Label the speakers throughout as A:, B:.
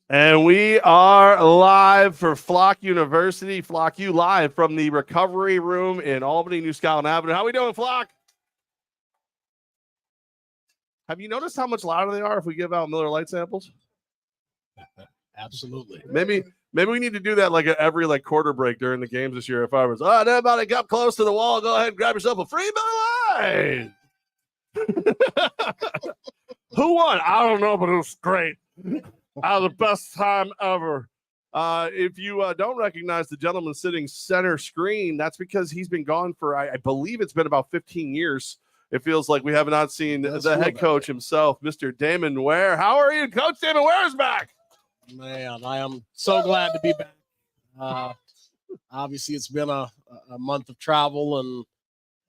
A: And we are live for Flock University. Flock U live from the recovery room in Albany, New Scotland Avenue. How we doing, Flock? Have you noticed how much louder they are if we give out Miller Lite samples?
B: Absolutely.
A: Maybe we need to do that like at every quarter break during the games this year. If I was, everybody got close to the wall, go ahead and grab yourself a free Miller Lite. Who won? I don't know, but it was great. The best time ever. If you don't recognize the gentleman sitting center screen, that's because he's been gone for, I believe it's been about 15 years. It feels like we have not seen the head coach himself, Mr. Damon Ware. How are you? Coach Damon Ware is back.
B: Man, I am so glad to be back. Obviously, it's been a month of travel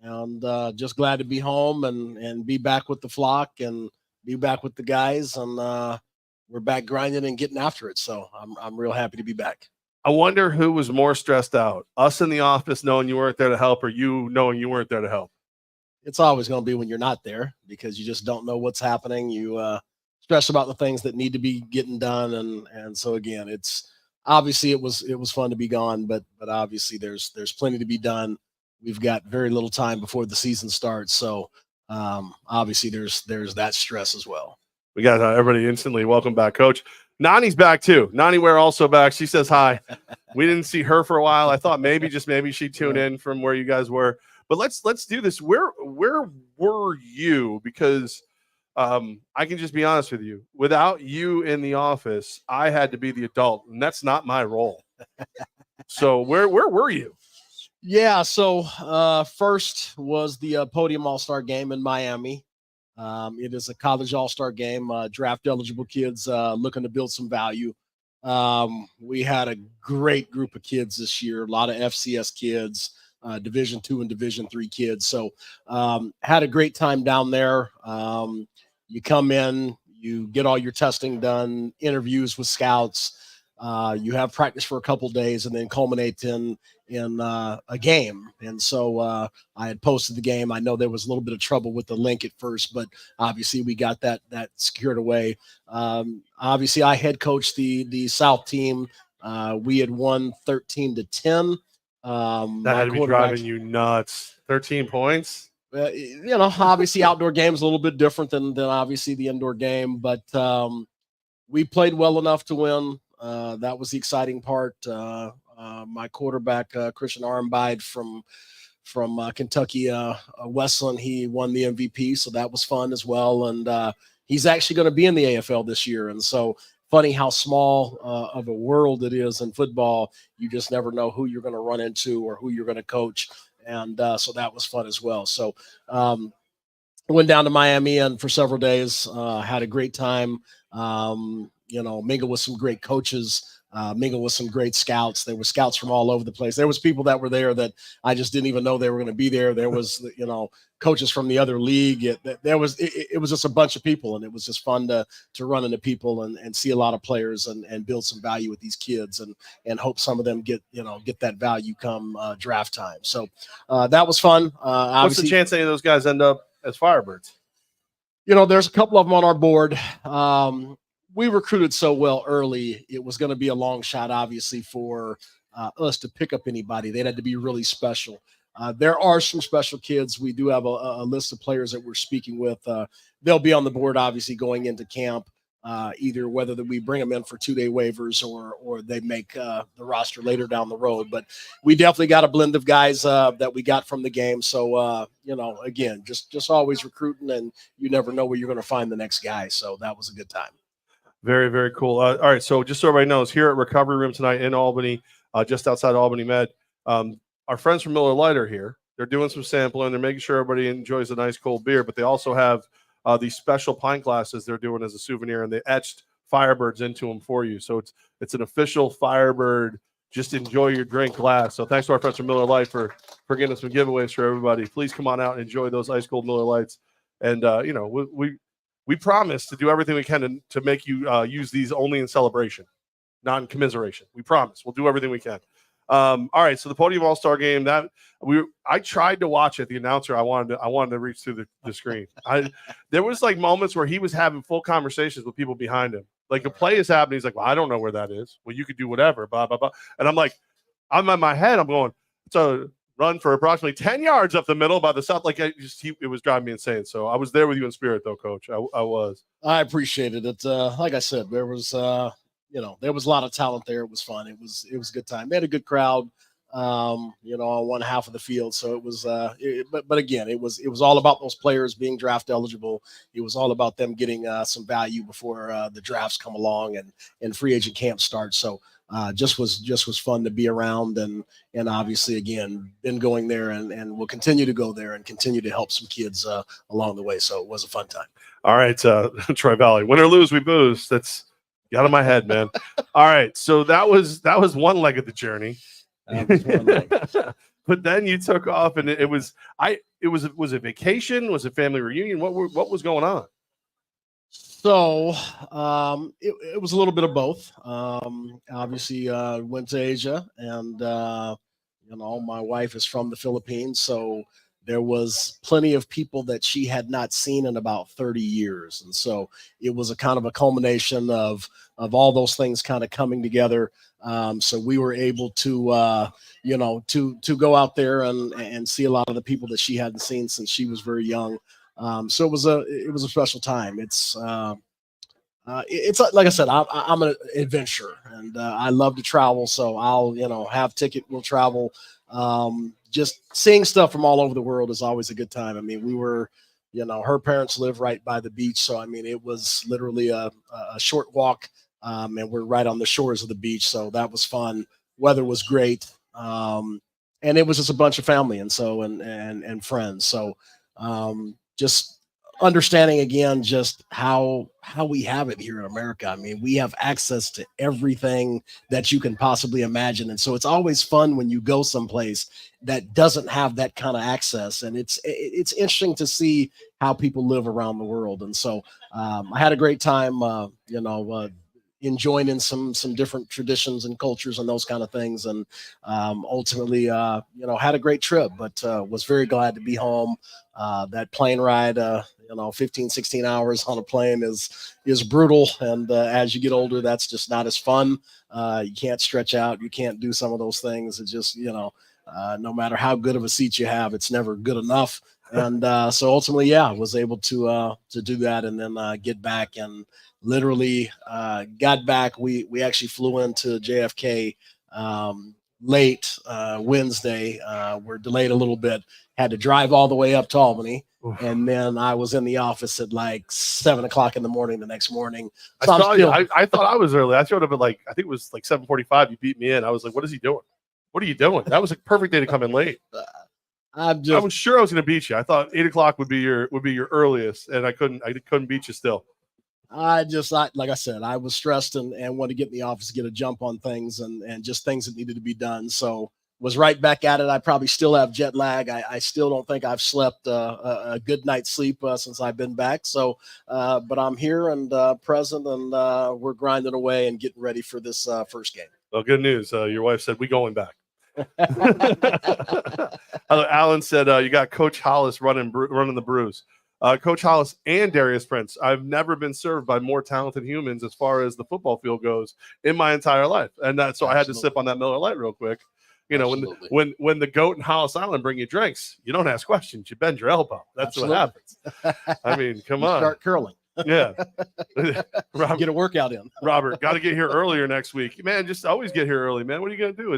B: and just glad to be home and be back with the flock and be back with the guys. And we're back grinding and getting after it. So I'm real happy to be back.
A: I wonder who was more stressed out, us in the office knowing you weren't there to help or you knowing you weren't there to help?
B: It's always going to be when you're not there because you just don't know what's happening. You stress about the things that need to be getting done. And so, again, it's obviously it was fun to be gone, but obviously there's plenty to be done. We've got very little time before the season starts. So obviously there's that stress as well.
A: We got everybody instantly. Welcome back, Coach. Nani's back too. Nani Ware also back. She says hi. We didn't see her for a while. I thought maybe she'd tune in from where you guys were. But let's do this. Where were you? Because I can just be honest with you. Without you in the office, I had to be the adult, and that's not my role. So where were you?
B: Yeah. So first was the Podium All-Star game in Miami. It is a college all-star game, draft eligible kids looking to build some value. We had a great group of kids this year, a lot of FCS kids, Division II and Division III kids. So had a great time down there. You come in, you get all your testing done, interviews with scouts. You have practice for a couple days and then culminate in a game. And so I had posted the game. I know there was a little bit of trouble with the link at first, but obviously we got that secured away. Obviously I head coached the South team. We had won 13-10.
A: That had to be driving you nuts. 13 points.
B: Obviously outdoor game is a little bit different than obviously the indoor game, but we played well enough to win. That was the exciting part. My quarterback, Christian Armbide from Kentucky Westland, he won the MVP, so that was fun as well. And he's actually going to be in the AFL this year. And so funny how small of a world it is in football. You just never know who you're going to run into or who you're going to coach. And so that was fun as well. So went down to Miami and for several days, had a great time. Mingled with some great coaches, mingled with some great scouts. There were scouts from all over the place. There was people that were there that I just didn't even know they were going to be there. There was, coaches from the other league. It was just a bunch of people, and it was just fun to run into people and see a lot of players and build some value with these kids and hope some of them get that value come draft time. So that was fun.
A: What's the chance any of those guys end up as Firebirds?
B: There's a couple of them on our board. We recruited so well early, it was going to be a long shot, obviously, for us to pick up anybody. They had to be really special. There are some special kids. We do have a list of players that we're speaking with. They'll be on the board, obviously, going into camp, either whether that we bring them in for 2-day waivers or they make the roster later down the road. But we definitely got a blend of guys that we got from the game. So, again, just always recruiting, and you never know where you're going to find the next guy. So that was a good time.
A: Very, very cool. All right, so just so everybody knows, here at Recovery Room tonight in Albany, just outside Albany Med, our friends from Miller Lite are here. They're doing some sampling. They're making sure everybody enjoys a nice cold beer, but they also have these special pint glasses they're doing as a souvenir, and they etched Firebirds into them for you. So it's an official Firebird, just enjoy your drink glass. So thanks to our friends from Miller Lite for getting us some giveaways for everybody. Please come on out and enjoy those ice cold Miller Lites. And, we promise to do everything we can to make you use these only in celebration, not in commiseration. We promise. We'll do everything we can. All right, so the Podium All-Star game, I tried to watch it. The announcer, I wanted to reach through the screen. There was moments where he was having full conversations with people behind him. Like a play is happening. He's like, well, I don't know where that is. Well, you could do whatever, blah, blah, blah. And I'm like, I'm in my head, I'm going, it's a run for approximately 10 yards up the middle by the south. Like it was driving me insane. So I was there with you in spirit though, Coach. I was.
B: I appreciated it. Like I said, there was there was a lot of talent there. It was fun. It was a good time. They had a good crowd, on one half of the field. So it was, but again, it was all about those players being draft eligible. It was all about them getting some value before the drafts come along and free agent camp starts. So just was fun to be around, and obviously again been going there and will continue to go there and continue to help some kids along the way. So it was a fun time.
A: All right, Troy Valley, win or lose, we boost. That's out of my head, man. All right, so that was one leg of the journey. But then you took off, and it was a vacation? Was it family reunion? What was going on?
B: So it was a little bit of both. Obviously, went to Asia, and my wife is from the Philippines, so there was plenty of people that she had not seen in about 30 years, and so it was a kind of a culmination of all those things kind of coming together. So we were able to to go out there and see a lot of the people that she hadn't seen since she was very young. So it was a special time. It's like I said, I'm an adventurer, and I love to travel. So I'll have ticket, we'll travel. Just seeing stuff from all over the world is always a good time. I mean, we were, her parents live right by the beach, so I mean, it was literally a short walk, and we're right on the shores of the beach, so that was fun. Weather was great, and it was just a bunch of family and friends. So just understanding again just how we have it here in America. I mean, we have access to everything that you can possibly imagine, and so it's always fun when you go someplace that doesn't have that kind of access, and it's interesting to see how people live around the world. And so I had a great time enjoying in some different traditions and cultures and those kind of things, and ultimately had a great trip, but was very glad to be home. That plane ride 15 16 hours on a plane is brutal, and as you get older, that's just not as fun. You can't stretch out, you can't do some of those things. It's just no matter how good of a seat you have, it's never good enough. And so ultimately, I was able to do that, and then get back, and literally got back. We actually flew into JFK late Wednesday. We're delayed a little bit, had to drive all the way up to Albany. Oof. And then I was in the office at like 7 o'clock in the morning the next morning. So
A: I thought I was early. I showed up at I think it was like 7:45. You beat me in. I was like, what is he doing? What are you doing? That was a perfect day to come in late. I was sure I was going to beat you. I thought 8 o'clock would be your earliest, and I couldn't beat you still.
B: Like I said, I was stressed and wanted to get in the office, get a jump on things and just things that needed to be done. So was right back at it. I probably still have jet lag. I still don't think I've slept a good night's sleep since I've been back. So, but I'm here and present, and we're grinding away and getting ready for this first game.
A: Well, good news. Your wife said we going back. Alan said you got Coach Hollis running the Brews. Coach Hollis and Darius Prince. I've never been served by more talented humans as far as the football field goes in my entire life, and so Absolutely. I had to sip on that Miller Lite real quick. When the goat and Hollis Island bring you drinks, you don't ask questions. You bend your elbow. That's Absolutely. What happens. I mean, come on.
B: Start curling.
A: Yeah.
B: Robert, get a workout in.
A: Robert, got to get here earlier next week. Man, just always get here early, man. What are you going to do?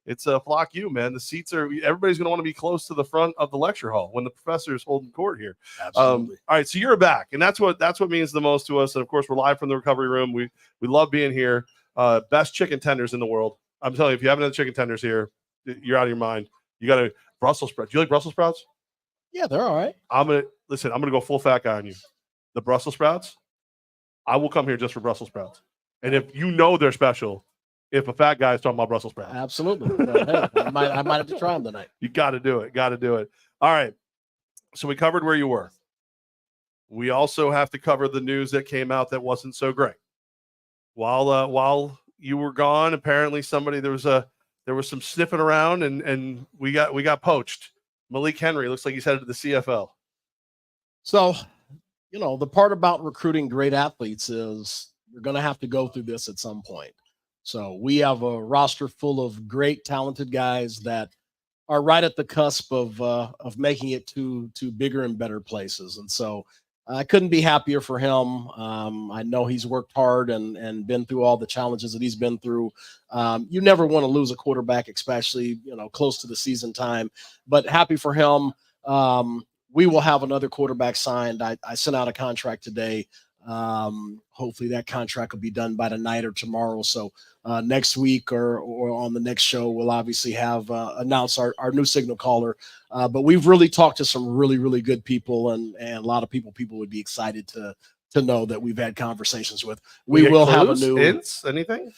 A: It's a flock you, man. The seats everybody's going to want to be close to the front of the lecture hall when the professor is holding court here.
B: Absolutely.
A: All right, so you're back, and that's what means the most to us. And of course, we're live from the recovery room. We love being here. Best chicken tenders in the world. I'm telling you, if you haven't had chicken tenders here, you're out of your mind. You got to Brussels sprouts. Do you like Brussels sprouts?
B: Yeah, they're all right.
A: I'm gonna go full fat guy on you. The Brussels sprouts, I will come here just for Brussels sprouts. And if they're special, if a fat guy is talking about Brussels sprouts.
B: Absolutely. Hey, I might have to try them tonight.
A: You got to do it. All right. So we covered where you were. We also have to cover the news that came out that wasn't so great. While you were gone, apparently there was some sniffing around, and we got poached. Malik Henry looks like he's headed to the CFL.
B: So the part about recruiting great athletes is you're going to have to go through this at some point. So we have a roster full of great, talented guys that are right at the cusp of making it to bigger and better places. And so I couldn't be happier for him. I know he's worked hard and been through all the challenges that he's been through. You never want to lose a quarterback, especially, close to the season time, but happy for him. We will have another quarterback signed. I sent out a contract today. Hopefully that contract will be done by tonight or tomorrow. So next week or on the next show, we'll obviously have announce our new signal caller. But we've really talked to some really, really good people, and a lot of people would be excited to know that we've had conversations with. We will have a new
A: hints, anything.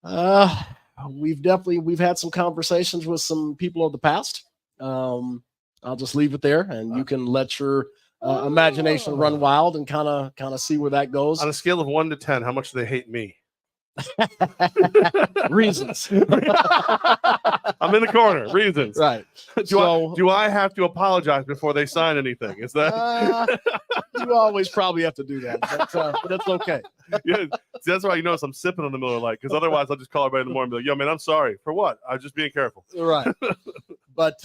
B: We've had some conversations with some people of the past. I'll just leave it there, and you can let your imagination run wild and kind of see where that goes.
A: On a scale of 1 to 10, how much do they hate me?
B: Reasons.
A: I'm in the corner. Reasons.
B: Right.
A: Do I have to apologize before they sign anything? Is that?
B: You always probably have to do that, but that's okay.
A: Yeah, that's why you notice I'm sipping on the Miller Lite, because otherwise I'll just call everybody in the morning and be like, "Yo, man, I'm sorry for what? I'm just being careful."
B: Right. But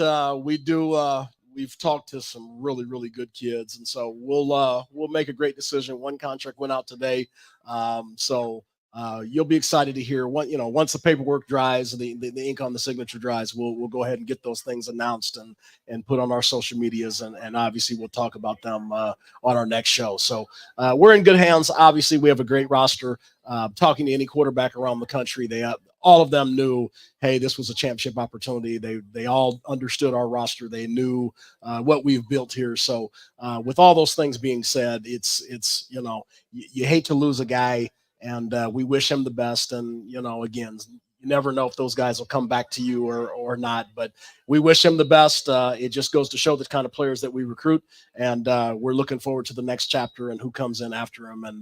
B: we do. We've talked to some really, really good kids, and so we'll make a great decision. One contract went out today, so you'll be excited to hear what once the paperwork dries, the ink on the signature dries. We'll go ahead and get those things announced and put on our social medias, and obviously we'll talk about them on our next show. So we're in good hands. Obviously, we have a great roster. Talking to any quarterback around the country, all of them knew, hey, this was a championship opportunity. They all understood our roster. They knew what we've built here. So with all those things being said, it's you hate to lose a guy, and we wish him the best. And again, you never know if those guys will come back to you or not, but we wish him the best. It just goes to show the kind of players that we recruit, and we're looking forward to the next chapter and who comes in after him, and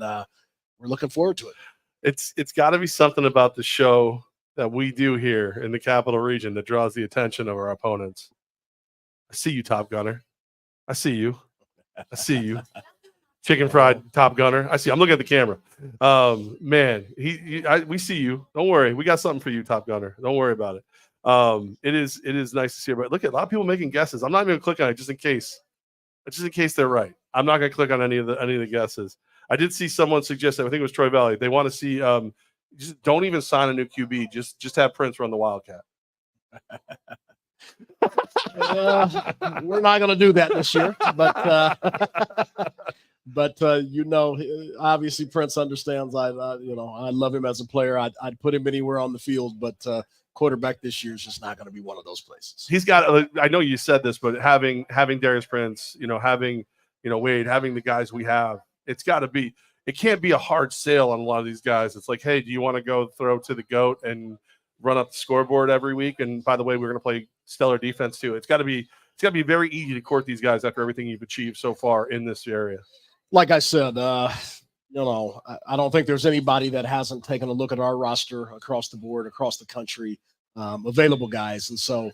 B: we're looking forward to it.
A: It's got to be something about the show that we do here in the Capital Region that draws the attention of our opponents. I see you, Top Gunner. I see you. Chicken fried Top Gunner. I see. I'm looking at the camera. Man, we see you. Don't worry. We got something for you, Top Gunner. Don't worry about it. It is nice to see everybody. Look at a lot of people making guesses. I'm not even going to click on it just in case. Just in case they're right. I'm not going to click on any of the guesses. I did see someone suggest that. I think it was Troy Valley. They want to see just don't even sign a new QB. Just have Prince run the Wildcat.
B: We're not going to do that this year, but obviously Prince understands. I love him as a player. I'd put him anywhere on the field, but quarterback this year is just not going to be one of those places.
A: He's got. I know you said this, but having Darius Prince, having Wade, having the guys we have, it's got to be. It can't be a hard sale on a lot of these guys. It's like, hey, do you want to go throw to the GOAT and run up the scoreboard every week? And by the way, we're going to play stellar defense too. It's got to be very easy to court these guys after everything you've achieved so far in this area.
B: Like I said, I don't think there's anybody that hasn't taken a look at our roster across the board, across the country, available guys. And so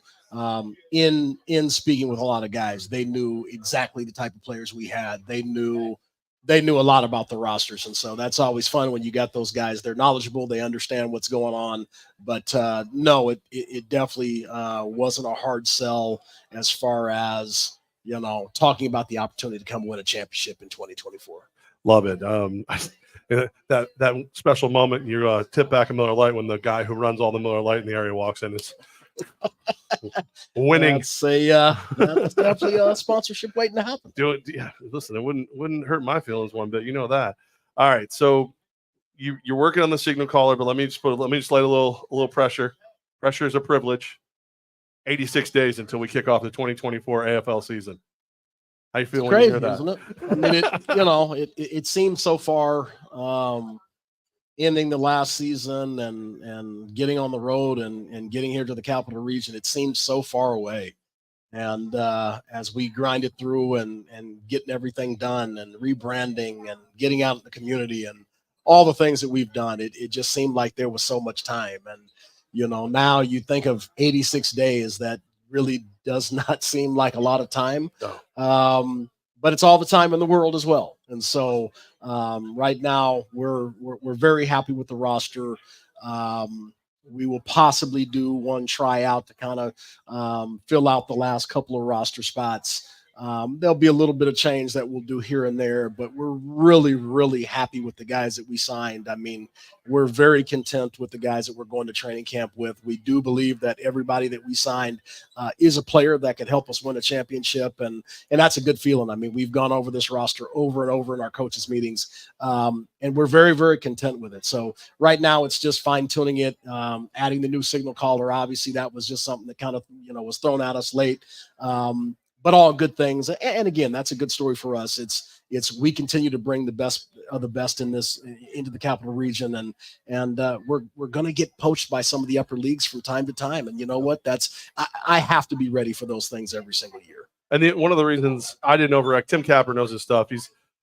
B: in speaking with a lot of guys, they knew exactly the type of players we had. They knew a lot about the rosters. And so that's always fun when you got those guys. They're knowledgeable. They understand what's going on. But no, it definitely wasn't a hard sell as far as, talking about the opportunity to come win a championship in 2024.
A: Love it. That special moment you tip back a Miller Lite when the guy who runs all the Miller Lite in the area walks in. It's winning.
B: That's definitely a sponsorship waiting to happen.
A: Do it. Yeah. Listen, it wouldn't hurt my feelings one bit. You know that. All right. So you're working on the signal caller, but let me just lay a little pressure. Pressure is a privilege. 86 days until we kick off the 2024 AFL season. How you feel when you hear that?
B: Isn't it? I mean, it seems so far ending the last season and getting on the road and getting here to the Capital Region, it seems so far away. And as we grind it through and getting everything done and rebranding and getting out in the community and all the things that we've done, it just seemed like there was so much time. And, now you think of 86 days, that really does not seem like a lot of time.
A: No.
B: but it's all the time in the world as well. And so right now we're very happy with the roster. We will possibly do one tryout to kind of fill out the last couple of roster spots. There'll be a little bit of change that we'll do here and there, but we're really, really happy with the guys that we signed. I mean, we're very content with the guys that we're going to training camp with. We do believe that everybody that we signed is a player that could help us win a championship, and that's a good feeling. I mean, we've gone over this roster over and over in our coaches meetings, and we're very, very content with it. So right now it's just fine tuning it, adding the new signal caller. Obviously, that was just something that kind of was thrown at us late. But all good things. And again, that's a good story for us. It's we continue to bring the best of the best into the Capital Region, and we're going to get poached by some of the upper leagues from time to time. And you know what? I have to be ready for those things every single year.
A: And one of the reasons I didn't overreact, Tim Capper knows his stuff.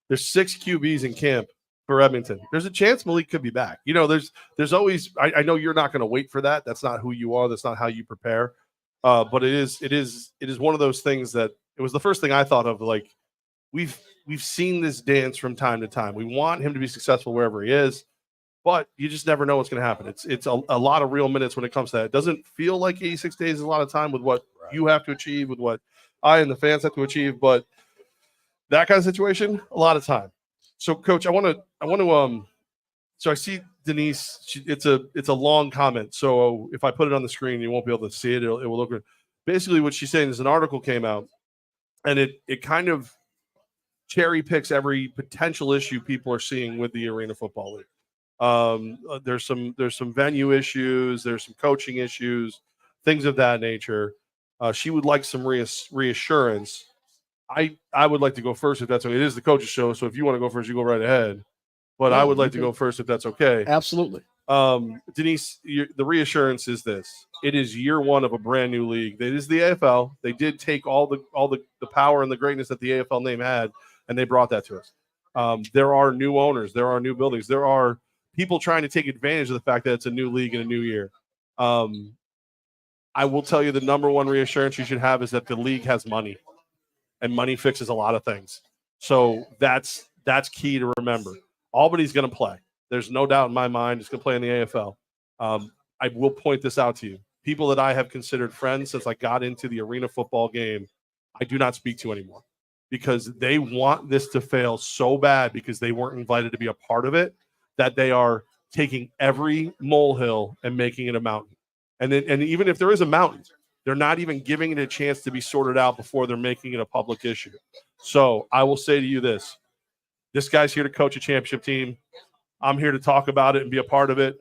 A: There's 6 QBs in camp for Edmonton. There's a chance Malik could be back. There's always. I know you're not going to wait for that. That's not who you are. That's not how you prepare. But it is one of those things that it was the first thing I thought of. Like we've seen this dance from time to time. We want him to be successful wherever he is, but you just never know what's going to happen. It's a lot of real minutes when it comes to that. It doesn't feel like 86 days is a lot of time with what you have to achieve, with what I and the fans have to achieve, but that kind of situation, a lot of time. So, Coach, I want to. So I see Denise. It's a long comment. So if I put it on the screen, you won't be able to see it. It will look good. Basically, what she's saying is an article came out, and it kind of cherry picks every potential issue people are seeing with the Arena Football League. There's some venue issues. There's some coaching issues, things of that nature. She would like some reassurance. I would like to go first if that's okay. It is the coach's show, so if you want to go first, you go right ahead. But I would like to go first if that's okay.
B: Absolutely.
A: Denise, the reassurance is this. It is year one of a brand new league. It is the AFL. They did take all the power and the greatness that the AFL name had, and they brought that to us. There are new owners. There are new buildings. There are people trying to take advantage of the fact that it's a new league in a new year. I will tell you the number one reassurance you should have is that the league has money, and money fixes a lot of things. So that's key to remember. Albany's going to play. There's no doubt in my mind it's going to play in the AFL. I will point this out to you. People that I have considered friends since I got into the Arena Football game, I do not speak to anymore because they want this to fail so bad because they weren't invited to be a part of it that they are taking every molehill and making it a mountain. And even if there is a mountain, they're not even giving it a chance to be sorted out before they're making it a public issue. So I will say to you this. This guy's here to coach a championship team. I'm here to talk about it and be a part of it.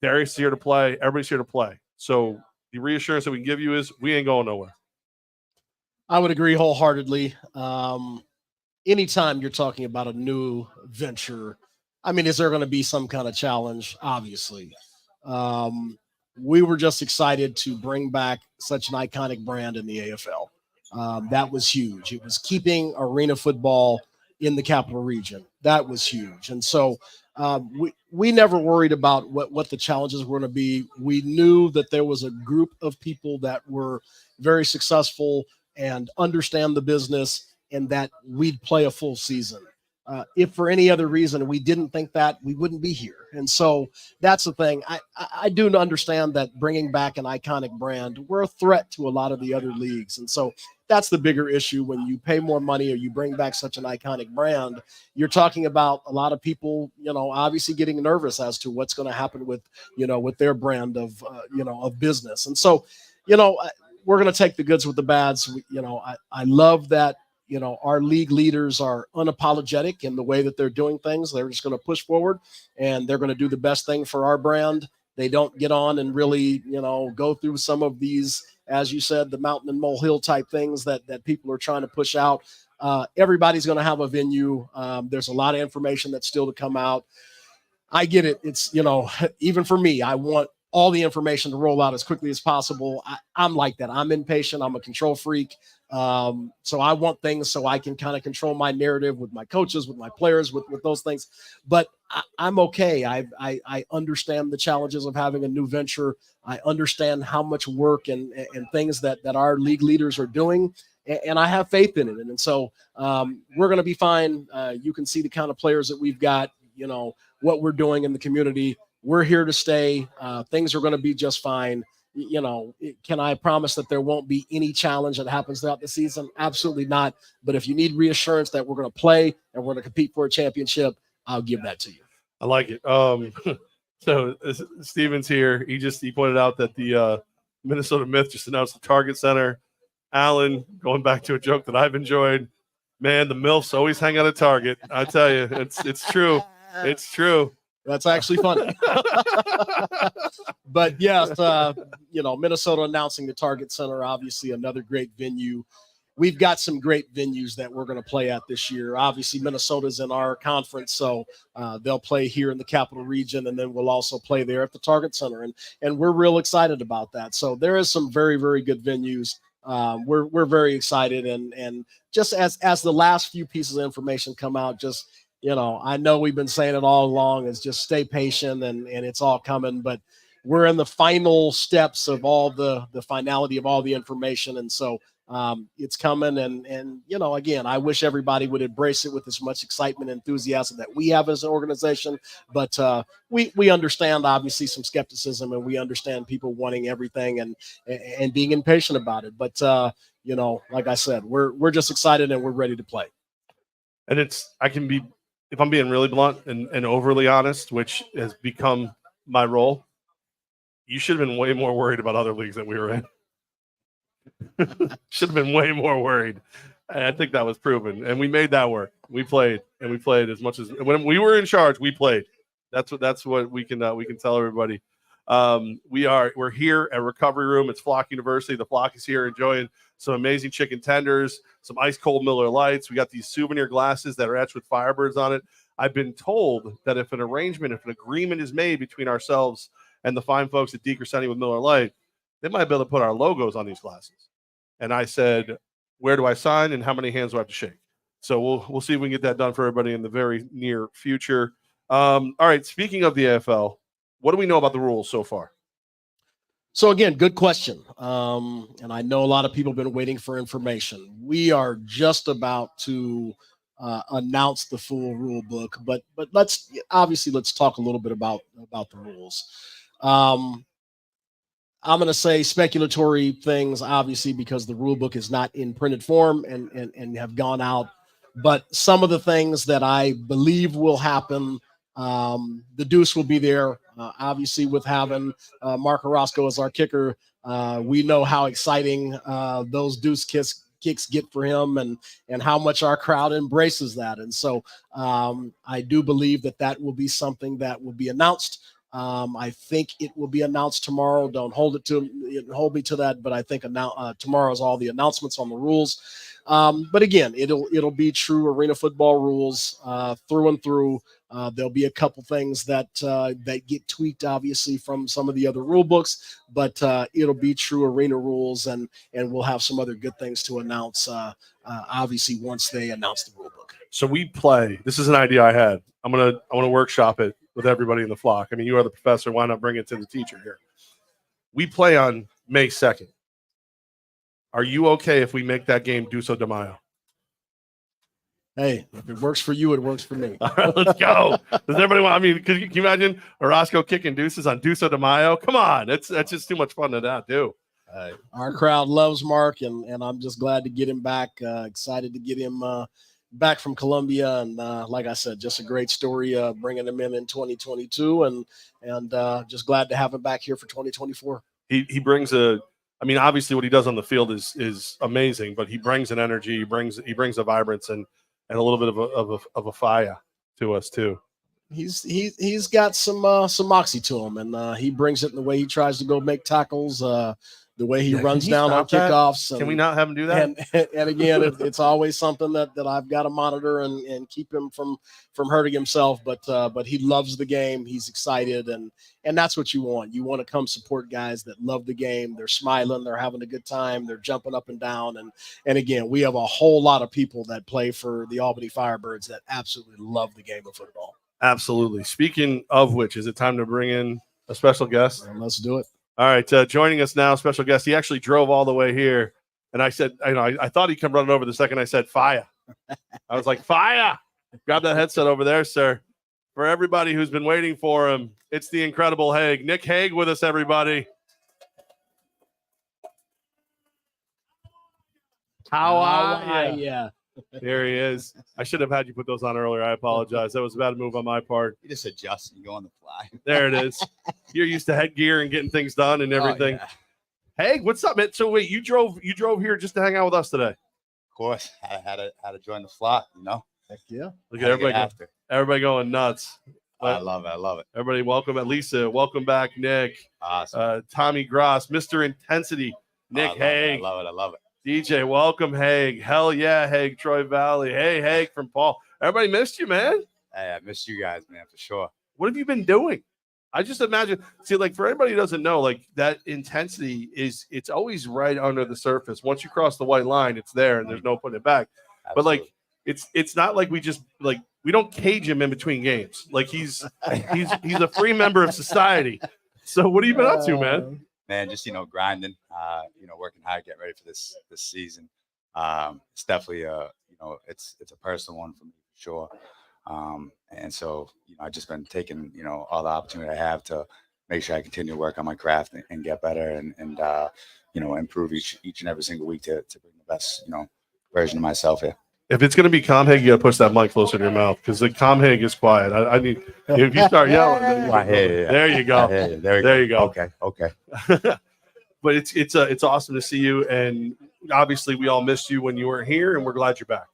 A: Darius is here to play. Everybody's here to play. So the reassurance that we can give you is we ain't going nowhere.
B: I would agree wholeheartedly. Anytime you're talking about a new venture, I mean, is there going to be some kind of challenge? Obviously. We were just excited to bring back such an iconic brand in the AFL. That was huge. It was keeping arena football in the Capital Region. That was huge. And so we never worried about what the challenges were going to be. We knew that there was a group of people that were very successful and understand the business and that we'd play a full season. If for any other reason we didn't think that, we wouldn't be here. And so that's the thing. I do understand that bringing back an iconic brand, we're a threat to a lot of the other leagues. And so that's the bigger issue when you pay more money or you bring back such an iconic brand. You're talking about a lot of people, obviously getting nervous as to what's going to happen with their brand of business. And so, we're going to take the goods with the bads. I love that. Our league leaders are unapologetic in the way that they're doing things. They're just going to push forward and they're going to do the best thing for our brand. They don't get on and really, go through some of these, as you said, the mountain and molehill type things that people are trying to push out. Everybody's going to have a venue. There's a lot of information that's still to come out. I get it. It's, even for me, I want all the information to roll out as quickly as possible. I'm like that. I'm impatient. I'm a control freak. So I want things so I can kind of control my narrative with my coaches, with my players, with those things. But I'm okay. I understand the challenges of having a new venture. I understand how much work and things that our league leaders are doing. and I have faith in it. And so we're going to be fine. You can see the kind of players that we've got, what we're doing in the community. We're here to stay. Things are going to be just fine. Can I promise that there won't be any challenge that happens throughout the season? Absolutely not. But if you need reassurance that we're going to play and we're going to compete for a championship, I'll give that to you.
A: I like it. So Steven's here. He pointed out that the Minnesota Myth just announced the Target Center. Alan, going back to a joke that I've enjoyed, man, the MILFs always hang out at Target. I tell you, it's true. It's true.
B: That's actually funny. But yes, Minnesota announcing the Target Center, obviously another great venue. We've got some great venues that we're going to play at this year. Obviously, Minnesota's in our conference, so they'll play here in the Capital Region, and then we'll also play there at the Target Center, and we're real excited about that. So there is some very, very good venues. We're very excited, and just as the last few pieces of information come out, just I know we've been saying it all along, is just stay patient, and it's all coming, but we're in the final steps of all the finality of all the information, and so it's coming, and again, I wish everybody would embrace it with as much excitement and enthusiasm that we have as an organization, but we understand obviously some skepticism, and we understand people wanting everything and being impatient about it, but like I said, we're just excited and we're ready to play.
A: And if I'm being really blunt and overly honest, which has become my role, you should have been way more worried about other leagues that we were in. Should have been way more worried. And I think that was proven. And we made that work. We played as much as when we were in charge, we played. That's what we can tell everybody. We're here at Recovery Room. It's Flock University. The Flock is here enjoying some amazing chicken tenders, some ice cold Miller Lights. We got these souvenir glasses that are etched with Firebirds on it. I've been told that if an agreement is made between ourselves and the fine folks at Deaker Sunny with Miller Lite, they might be able to put our logos on these glasses. And I said, where do I sign and how many hands do I have to shake? So we'll see if we can get that done for everybody in the very near future. All right, speaking of the AFL, what do we know about the rules so far?
B: So again, good question. And I know a lot of people have been waiting for information. We are just about to announce the full rule book, but let's talk a little bit about the rules. I'm going to say speculatory things, obviously, because the rule book is not in printed form and have gone out. But some of the things that I believe will happen, the deuce will be there. Obviously, with having Mark Orozco as our kicker, we know how exciting those deuce kicks get for him and how much our crowd embraces that. And so I do believe that will be something that will be announced. I think it will be announced tomorrow. Don't hold me to that, but I think tomorrow is all the announcements on the rules. But again, it'll be true arena football rules through and through. There'll be a couple things that get tweaked, obviously, from some of the other rule books, but it'll be true arena rules, and we'll have some other good things to announce, obviously, once they announce the rule book.
A: So we play. This is an idea I had. I want to workshop it with everybody in the flock. I mean, you are the professor. Why not bring it to the teacher here? We play on May 2nd. Are you okay if we make that game Deuso de Mayo?
B: Hey, if it works for you, it works for me.
A: All right, let's go. Does everybody want? I mean, can you imagine Orozco kicking deuces on Deuso de Mayo? Come on, that's just too much fun to not do.
B: Our crowd loves Mark, and I'm just glad to get him back. Excited to get him back from Columbia, and like I said, just a great story bringing him in 2022, and just glad to have him back here for 2024.
A: He brings obviously what he does on the field is amazing, but he brings an energy, he brings a vibrance and a little bit of a fire to us too.
B: He's got some moxie to him, and he brings it in the way he tries to go make tackles, the way he runs down on kickoffs.
A: Can we not have him do that?
B: And again, it's always something that I've got to monitor and keep him from hurting himself. But he loves the game. He's excited, and that's what you want. You want to come support guys that love the game. They're smiling. They're having a good time. They're jumping up and down. And again, we have a whole lot of people that play for the Albany Firebirds that absolutely love the game of football.
A: Absolutely. Speaking of which, is it time to bring in a special guest?
B: Let's do it.
A: All right, joining us now, special guest. He actually drove all the way here And I said, I thought he'd come running over the second I said fire. I was like, fire. Grab that headset over there, sir. For everybody who's been waiting for him, it's the incredible Haig. Nick Haig with us, everybody. How are you? There he is. I should have had you put those on earlier. I apologize. That was a bad move on my part.
C: You just adjust and you go on the fly.
A: There it is. You're used to headgear and getting things done and everything.
C: Oh, yeah.
A: Hey, what's up, man? So wait, you drove here just to hang out with us today?
C: Of course, I had to join the flock.
B: Heck yeah.
A: Look at everybody going nuts.
C: I love it.
A: Everybody, welcome at Lisa. Welcome back, Nick.
C: Awesome.
A: Tommy Gross, Mr. Intensity, Nick Haig.
C: I love it.
A: DJ, welcome, Haig. Hell yeah, Haig, Troy Valley. Hey, Haig from Paul. Everybody missed you, man.
C: Hey, I missed you guys, man, for sure.
A: What have you been doing? I just imagine, see, like for anybody who doesn't know, like that intensity it's always right under the surface. Once you cross the white line, it's there and there's no putting it back. Absolutely. But like it's not like we just like we don't cage him in between games. Like he's a free member of society. So what have you been up to, man?
C: Man, just grinding, working hard, getting ready for this season. It's definitely it's a personal one for me for sure. And so I've just been taking all the opportunity I have to make sure I continue to work on my craft and get better and improve each and every single week to bring the best version of myself here.
A: If it's going to be Calm Haig, you got to push that mic closer to your mouth because the Calm Haig is quiet. I need if you start yelling, there you go. There you go.
C: Okay.
A: But it's awesome to see you, and obviously we all missed you when you weren't here, and we're glad you're back.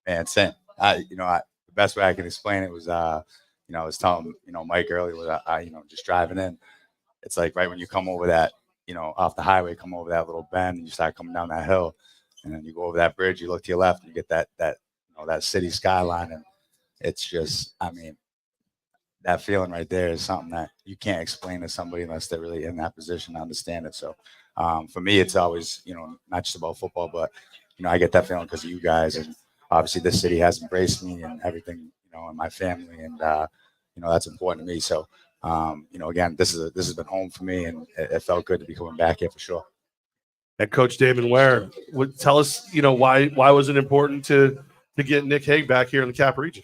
C: Man, same. The best way I can explain it was I was telling Mike earlier was just driving in. It's like right when you come over that off the highway, come over that little bend, and you start coming down that hill. And then you go over that bridge, you look to your left, and you get that city skyline. And it's just, that feeling right there is something that you can't explain to somebody unless they're really in that position to understand it. So for me, it's always, not just about football, but, I get that feeling because of you guys. And obviously this city has embraced me and everything, and my family. And, that's important to me. So, again, this has been home for me, and it felt good to be coming back here for sure.
A: And Coach Damon Ware, tell us, why was it important to get Nick Haig back here in the Cap region?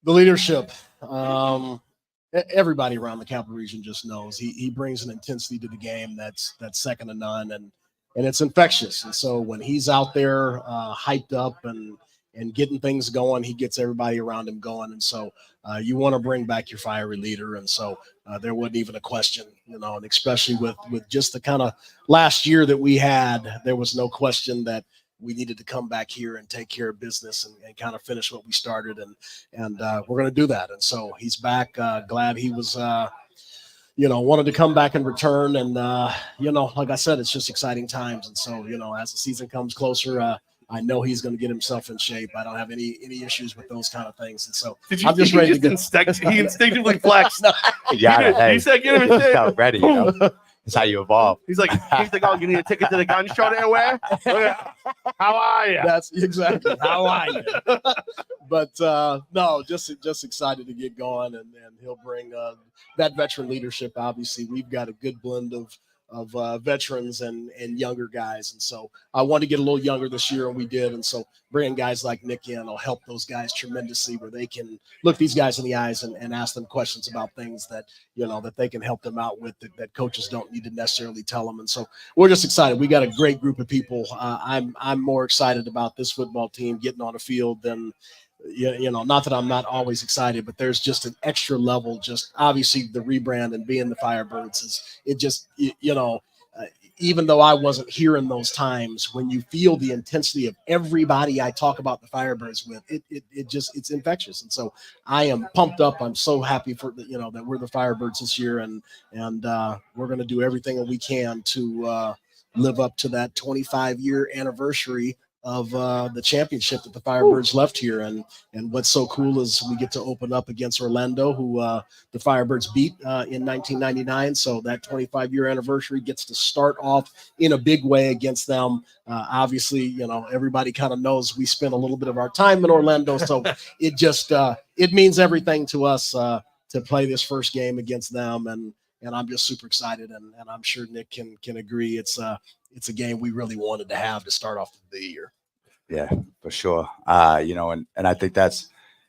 B: The leadership. Everybody around the Capital region just knows he brings an intensity to the game that's second to none, and it's infectious. And so when he's out there hyped up and getting things going, he gets everybody around him going. And so you want to bring back your fiery leader. And so there wasn't even a question, and especially with just the kind of last year that we had, there was no question that we needed to come back here and take care of business and kind of finish what we started. And we're going to do that. And so he's back. Glad he was, wanted to come back and return. And, like I said, it's just exciting times. And so, as the season comes closer, I know he's going to get himself in shape. I don't have any issues with those kind of things. And so I'm just ready to get.
A: He instinctively flexed.
C: He
A: said, "Get him in shape."
C: Ready, That's how you evolve.
A: He's like, "Oh, you need a ticket to the gun show there, Ware? How are you?"
B: That's exactly how are you. But no, just excited to get going, and he'll bring that veteran leadership. Obviously, we've got a good blend of veterans and younger guys. And so I wanted to get a little younger this year, and we did. And so bringing guys like Nick in will help those guys tremendously, where they can look these guys in the eyes and ask them questions about things that, that they can help them out with that coaches don't need to necessarily tell them. And so we're just excited. We got a great group of people. I'm more excited about this football team getting on the field than, not that I'm not always excited, but there's just an extra level. Just obviously the rebrand and being the Firebirds even though I wasn't here in those times, when you feel the intensity of everybody I talk about the Firebirds with, it's infectious. And so I am pumped up. I'm so happy for that we're the Firebirds this year, and we're going to do everything that we can to live up to that 25-year anniversary of the championship that the Firebirds left here. And what's so cool is we get to open up against Orlando, who the Firebirds beat in 1999. So that 25-year anniversary gets to start off in a big way against them. Obviously, everybody kind of knows we spent a little bit of our time in Orlando. So it just it means everything to us to play this first game against them. and I'm just super excited, and I'm sure Nick can agree. It's a game we really wanted to have to start off the year.
C: Yeah, for sure. You know, and I think that's,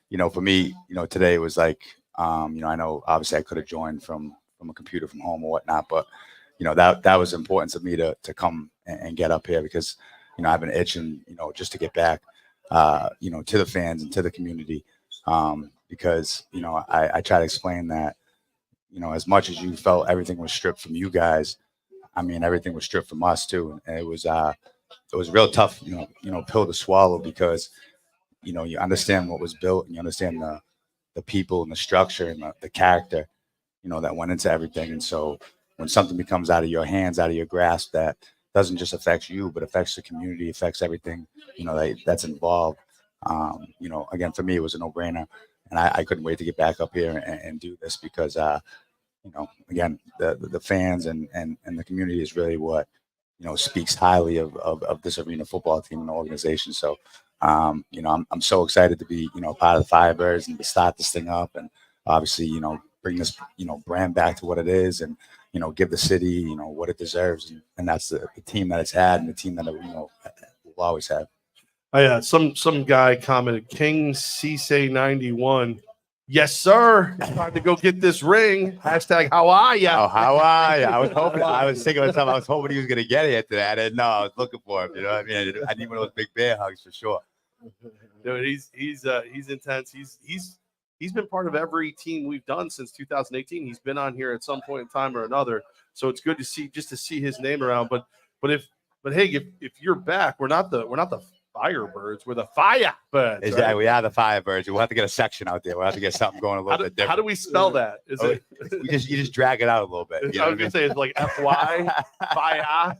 C: you know, for me, you know, today was like, you know, I know obviously I could have joined from a computer from home or whatnot, but you know, that was important to me to come and get up here because, you know, I've been itching, you know, just to get back, you know, to the fans and to the community, because, you know, I try to explain that, you know, as much as you felt everything was stripped from you guys, I mean, everything was stripped from us too, and it was real tough, you know, pill to swallow because, you know, you understand what was built and you understand the people and the structure and the character, you know, that went into everything. And so when something becomes out of your hands, out of your grasp, that doesn't just affect you, but affects the community, affects everything, you know, that's involved. You know, again, for me, it was a no-brainer. And I couldn't wait to get back up here and do this because, you know, again, the fans and the community is really what, you know, speaks highly of this arena football team and the organization. So, you know, I'm so excited to be, you know, part of the Firebirds and to start this thing up and obviously, you know, bring this, you know, brand back to what it is and, you know, give the city, you know, what it deserves. And that's the team that it's had and the team that, you know, will always have.
A: Oh, yeah. Some guy commented, King Cisse 91. Yes, sir. It's time to go get this ring. Hashtag how are ya?
C: Oh, how are you? I was hoping, I was thinking of something. I was hoping he was going to get here today. I didn't know. I was looking for him. You know what I mean? I need one of those big bear hugs for sure.
A: Dude, he's intense. He's been part of every team we've done since 2018. He's been on here at some point in time or another. So it's good to see his name around. But hey, if you're back, we're not the Firebirds, we're the Firebirds.
C: Exactly,
A: right?
C: we are the Firebirds. We'll have to get a section out there. We'll have to get something going a little bit different.
A: How do we spell that? Is it?
C: You just drag it out a little bit.
A: I was gonna say it's like FY Fire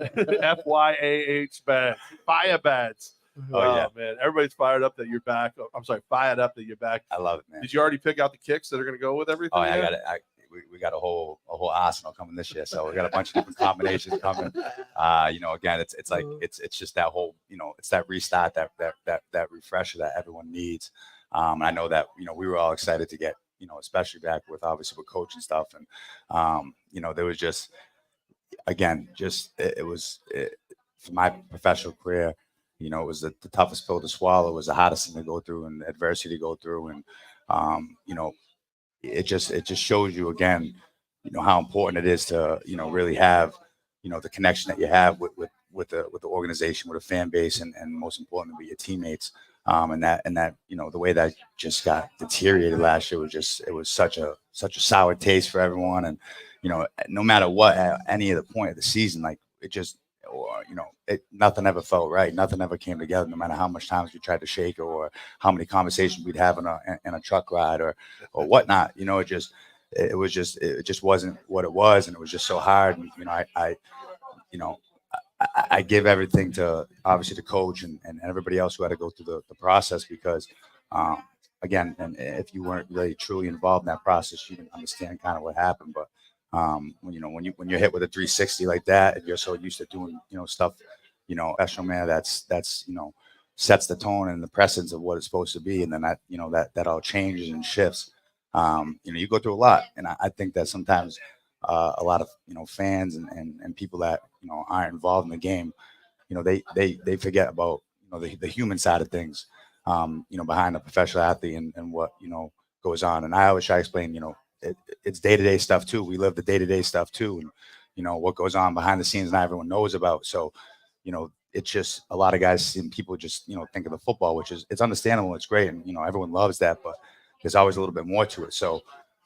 A: FYAH bad Firebirds.
C: Oh yeah,
A: man, everybody's fired up that you're back. I'm sorry, fired up that you're back.
C: I love it, man.
A: Did you already pick out the kicks that are gonna go with everything?
C: Oh yeah, I got it. We got a whole arsenal coming this year, so we got a bunch of different combinations coming. You know, again, it's like it's just that whole, you know, it's that restart, that refresher that everyone needs. I know that, you know, we were all excited to get, you know, especially back with obviously with coach and stuff, and you know, there was just, again, just it was for my professional career, you know, it was the toughest pill to swallow. It was the hardest thing to go through and adversity to go through, and you know, it just shows you again, you know, how important it is to, you know, really have, you know, the connection that you have with the organization, with a fan base, and most importantly with your teammates. And that, you know, the way that just got deteriorated last year was such a sour taste for everyone. And, you know, no matter what, at any of the point of the season, like it just, or, you know, nothing ever felt right. Nothing ever came together, no matter how much times we tried to shake or how many conversations we'd have in a truck ride or whatnot. You know, it just wasn't what it was. And it was just so hard. And, you know, I give everything to obviously the coach and everybody else who had to go through the process because, again, and if you weren't really truly involved in that process, you didn't understand kind of what happened. But when you're hit with a 360 like that, and you're so used to doing, you know, stuff, you know, professional manner, that's you know, sets the tone and the precedence of what it's supposed to be, and then that, you know, that all changes and shifts. You know, you go through a lot, and I think that sometimes a lot of, you know, fans and people that, you know, aren't involved in the game, you know, they forget about, you know, the human side of things, you know, behind a professional athlete and what, you know, goes on. And I always try to explain, you know, it's day-to-day stuff too. We live the day-to-day stuff too, and you know what goes on behind the scenes, not everyone knows about. So, you know, it's just a lot of guys and people just, you know, think of the football, which is, it's understandable, it's great, and you know, everyone loves that, but there's always a little bit more to it. So,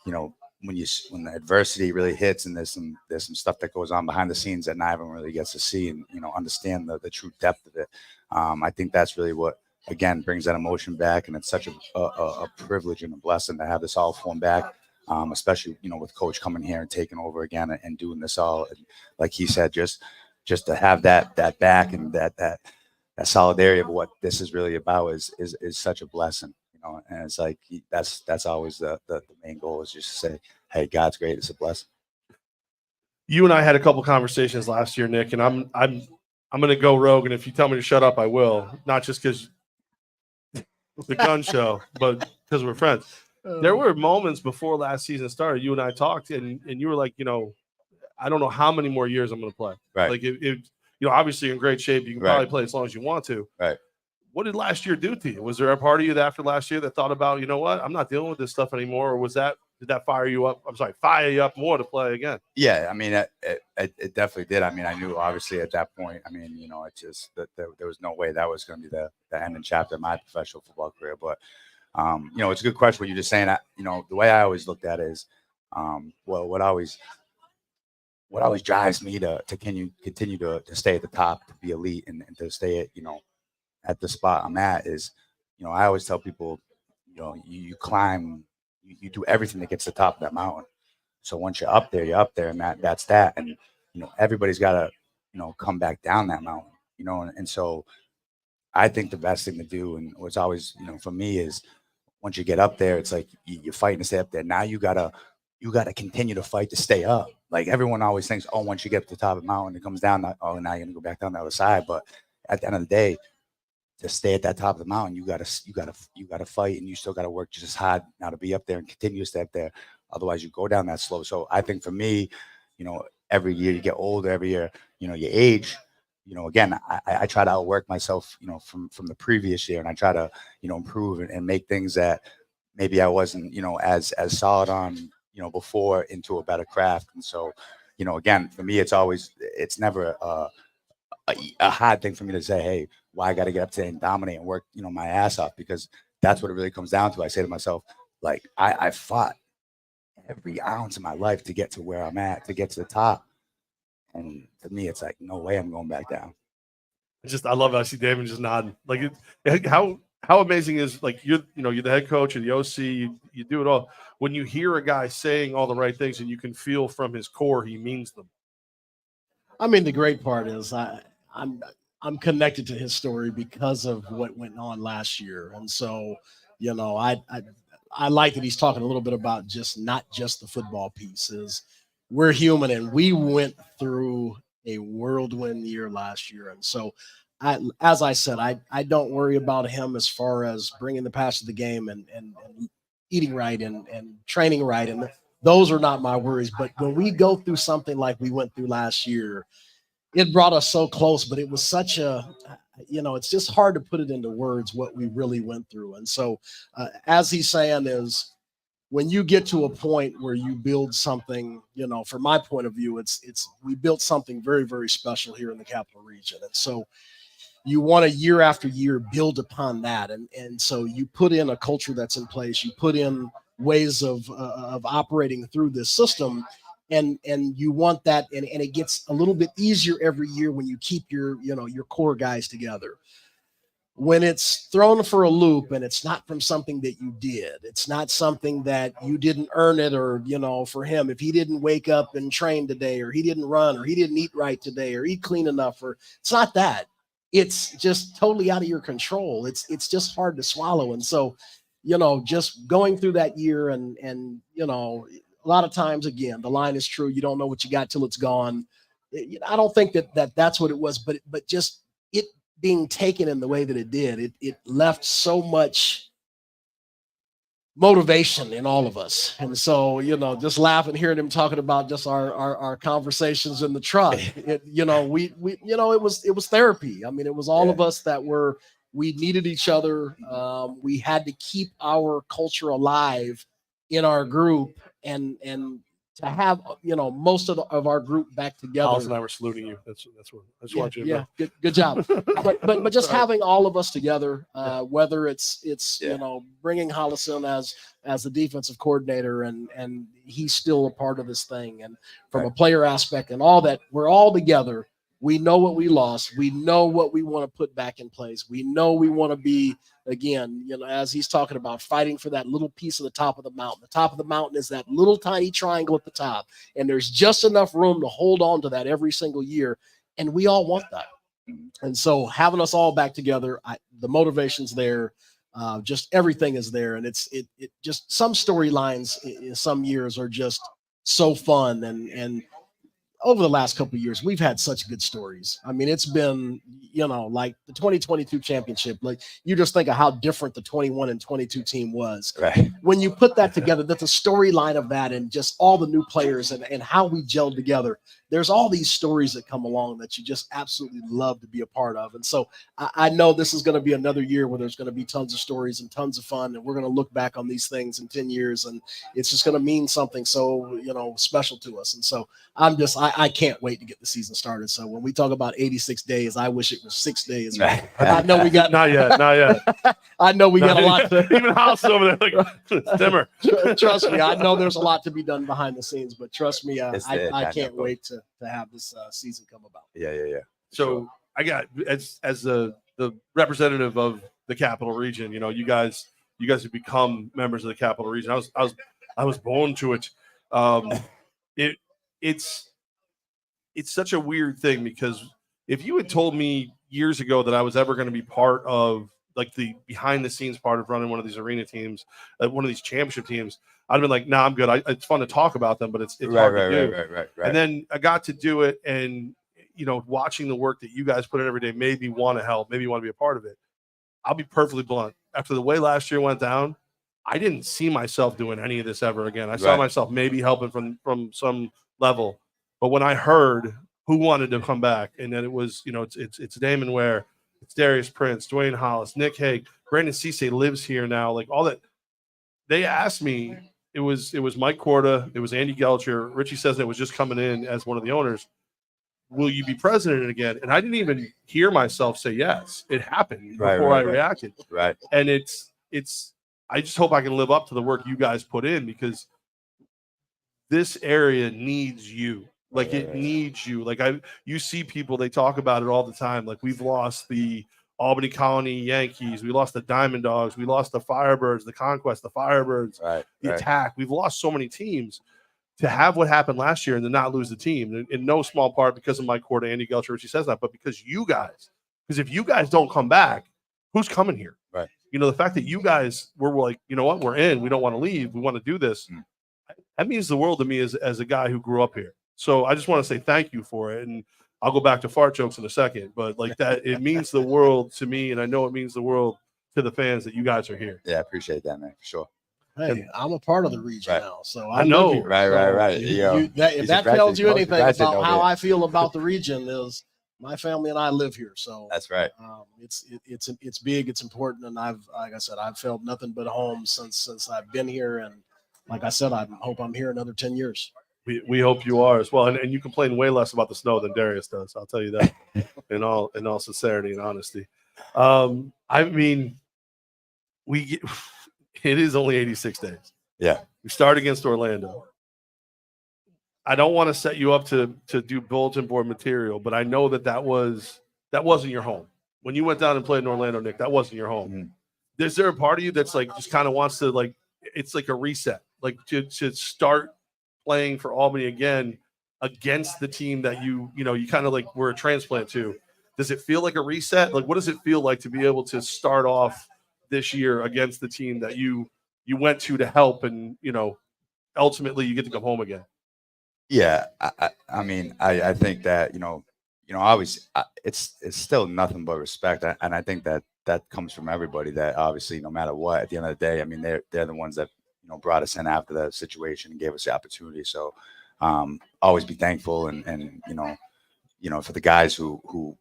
C: you know, when the adversity really hits and there's some stuff that goes on behind the scenes that not everyone really gets to see and, you know, understand the true depth of it. I think that's really what, again, brings that emotion back, and it's such a privilege and a blessing to have this all form back. Especially, you know, with Coach coming here and taking over again and doing this all, and like he said, just to have that back and that solidarity of what this is really about is such a blessing, you know. And it's like that's always the main goal, is just to say, hey, God's great, it's a blessing.
A: You and I had a couple conversations last year, Nick, and I'm going to go rogue, and if you tell me to shut up, I will. Not just because the gun show, but because we're friends. there were moments before last season started. You and I talked, and you were like, I don't know how many more years I'm going to play.
C: Right.
A: Like, obviously in great shape. You can probably play as long as you want to.
C: Right.
A: What did last year do to you? Was there a part of you that after last year that thought about, you know what, I'm not dealing with this stuff anymore? Or did that fire you up? Fire you up more to play again?
C: Yeah, I mean, it definitely did. I mean, I knew obviously at that point. I mean, it just that there was no way that was going to be the ending chapter of my professional football career. But it's a good question. What you're just saying. The way I always looked at it is, what always drives me to continue to stay at the top, to be elite, and to stay at the spot I'm at is, I always tell people, you climb, you do everything to get to the top of that mountain. So once you're up there, and that's that. And, everybody's got to, come back down that mountain, and so I think the best thing to do, and what's always, for me is once you get up there, it's like you're fighting to stay up there. Now you gotta continue to fight to stay up. Like everyone always thinks, oh, once you get to the top of the mountain, it comes down. Oh, now you're gonna go back down the other side. But at the end of the day, to stay at that top of the mountain, you gotta fight, and you still gotta work just as hard now to be up there and continue to stay up there. Otherwise, you go down that slope. So I think for me, every year you get older, every year, you age. Again, I try to outwork myself, from the previous year, and I try to, improve and make things that maybe I wasn't, as solid on, before, into a better craft. And so, again, for me, it's never a hard thing for me to say, hey, I got to get up today and dominate and work, my ass off, because that's what it really comes down to. I say to myself, like, I fought every ounce of my life to get to where I'm at, to get to the top. And to me, it's like, no way I'm going back down.
A: I love it. I see Damon just nodding. Like, how amazing is, like, you're the head coach or the OC, you do it all. When you hear a guy saying all the right things and you can feel from his core he means them. I mean,
B: the great part is I'm connected to his story because of what went on last year. And so, I like that he's talking a little bit about not just the football pieces. We're human, and we went through a whirlwind year last year. And so, as I said, I don't worry about him as far as bringing the pass to the game and eating right and training right. And those are not my worries. But when we go through something like we went through last year, it brought us so close, but it was such it's just hard to put it into words what we really went through. And so, as he's saying is, when you get to a point where you build something, from my point of view, we built something very, very special here in the Capital Region. And so you want to year after year build upon that. And so you put in a culture that's in place, you put in ways of operating through this system, and you want that. And it gets a little bit easier every year when you keep your core guys together. When it's thrown for a loop and it's not from something that you did, it's not something that you didn't earn it, or, for him, if he didn't wake up and train today, or he didn't run, or he didn't eat right today, or eat clean enough, or it's not that. It's just totally out of your control. It's just hard to swallow. And so, just going through that year and a lot of times, again, the line is true. You don't know what you got till it's gone. I don't think that's what it was, but just it being taken in the way that it did, it left so much motivation in all of us. And so, just laughing, hearing him talking about just our conversations in the truck, it was therapy. I mean, it was all of us that we needed each other. We had to keep our culture alive in our group, and to have most of our group back together.
A: Hollis and I were saluting you. That's what I just want you to know.
B: Good job. but just having all of us together, whether it's bringing Hollis in as the defensive coordinator, and he's still a part of this thing, and from a player aspect and all that, we're all together. We know what we lost. We know what we want to put back in place. We know we want to be, again, as he's talking about, fighting for that little piece of the top of the mountain. The top of the mountain is that little tiny triangle at the top, and there's just enough room to hold on to that every single year, and we all want that. And so having us all back together, the motivation's there, just everything is there, and it just some storylines in some years are just so fun, and over the last couple of years, we've had such good stories. I mean, it's been, like the 2022 championship. Like, you just think of how different the 21 and 22 team was.
C: Right.
B: When you put that together, that's a storyline of that, and just all the new players and how we gelled together. There's all these stories that come along that you just absolutely love to be a part of. And so I know this is going to be another year where there's going to be tons of stories and tons of fun. And we're going to look back on these things in 10 years, and it's just going to mean something so, special to us. And so I can't wait to get the season started. So when we talk about 86 days, I wish it was 6 days. I know we got
A: not yet.
B: I know we got a lot to
A: even House over there like dimmer.
B: Trust me, I know there's a lot to be done behind the scenes, but trust me, I can't wait to have this season come about.
C: Yeah.
A: So I got as the representative of the Capital Region, you guys have become members of the Capital Region. I was born to it. It's such a weird thing, because if you had told me years ago that I was ever going to be part of like the behind the scenes part of running one of these arena teams, one of these championship teams, I'd have been like, nah, I'm good. It's fun to talk about them, but it's hard to do.
C: Right.
A: And then I got to do it, and watching the work that you guys put in every day made me want to help, maybe want to be a part of it. I'll be perfectly blunt. After the way last year went down, I didn't see myself doing any of this ever again. I saw myself maybe helping from some level, but when I heard who wanted to come back, and then it was, it's Damon Ware, it's Darius Prince, Dwayne Hollis, Nick Hague, Brandon Cisse lives here now, like all that. They asked me, it was Mike Korda, it was Andy Gelcher, Richie says that was just coming in as one of the owners. Will you be president again? And I didn't even hear myself say yes. It happened before I reacted.
C: Right.
A: And it's I just hope I can live up to the work you guys put in, because this area needs you. Like it needs you. Like you see people, they talk about it all the time. Like we've lost the Albany Colony Yankees, we lost the Diamond Dogs, we lost the Firebirds, the Conquest, the Firebirds, the Attack. We've lost so many teams. To have what happened last year and to not lose the team, in no small part because of Mike Korda, Andy Gelcher, Richie says that, but because you guys. Because if you guys don't come back, who's coming here?
C: Right.
A: The fact that you guys were like, you know what, we're in, we don't want to leave, we want to do this. That means the world to me as a guy who grew up here. So I just want to say thank you for it. And I'll go back to fart jokes in a second, but like that, it means the world to me. And I know it means the world to the fans that you guys are here.
C: Yeah, I appreciate that, man, for sure.
B: Hey, I'm a part of the region now, so
A: I know.
B: Live here.
C: Right.
B: If that tells you anything about how I feel about the region, is my family and I live here. So
C: that's right.
B: It's big, it's important, and like I said, I've felt nothing but home since I've been here, and like I said, I hope I'm here another 10 years.
A: We hope you are as well, and you complain way less about the snow than Darius does. I'll tell you that in all sincerity and honesty. I mean, it is only 86 days.
C: Yeah.
A: We start against Orlando. I don't want to set you up to do bulletin board material, but I know that wasn't your home. When you went down and played in Orlando, Nick, that wasn't your home. Mm-hmm. Is there a part of you that's like just kind of wants to, like, it's like a reset, like to start playing for Albany again against the team that you kind of like were a transplant to? Does it feel like a reset? Like, what does it feel like to be able to start off this year against the team that you went to help, and ultimately you get to come home again?
C: Yeah, I mean, I think that always it's still nothing but respect, and I think that comes from everybody. That obviously, no matter what, at the end of the day, I mean, they're the ones that brought us in after the situation and gave us the opportunity. So always be thankful, and for the guys who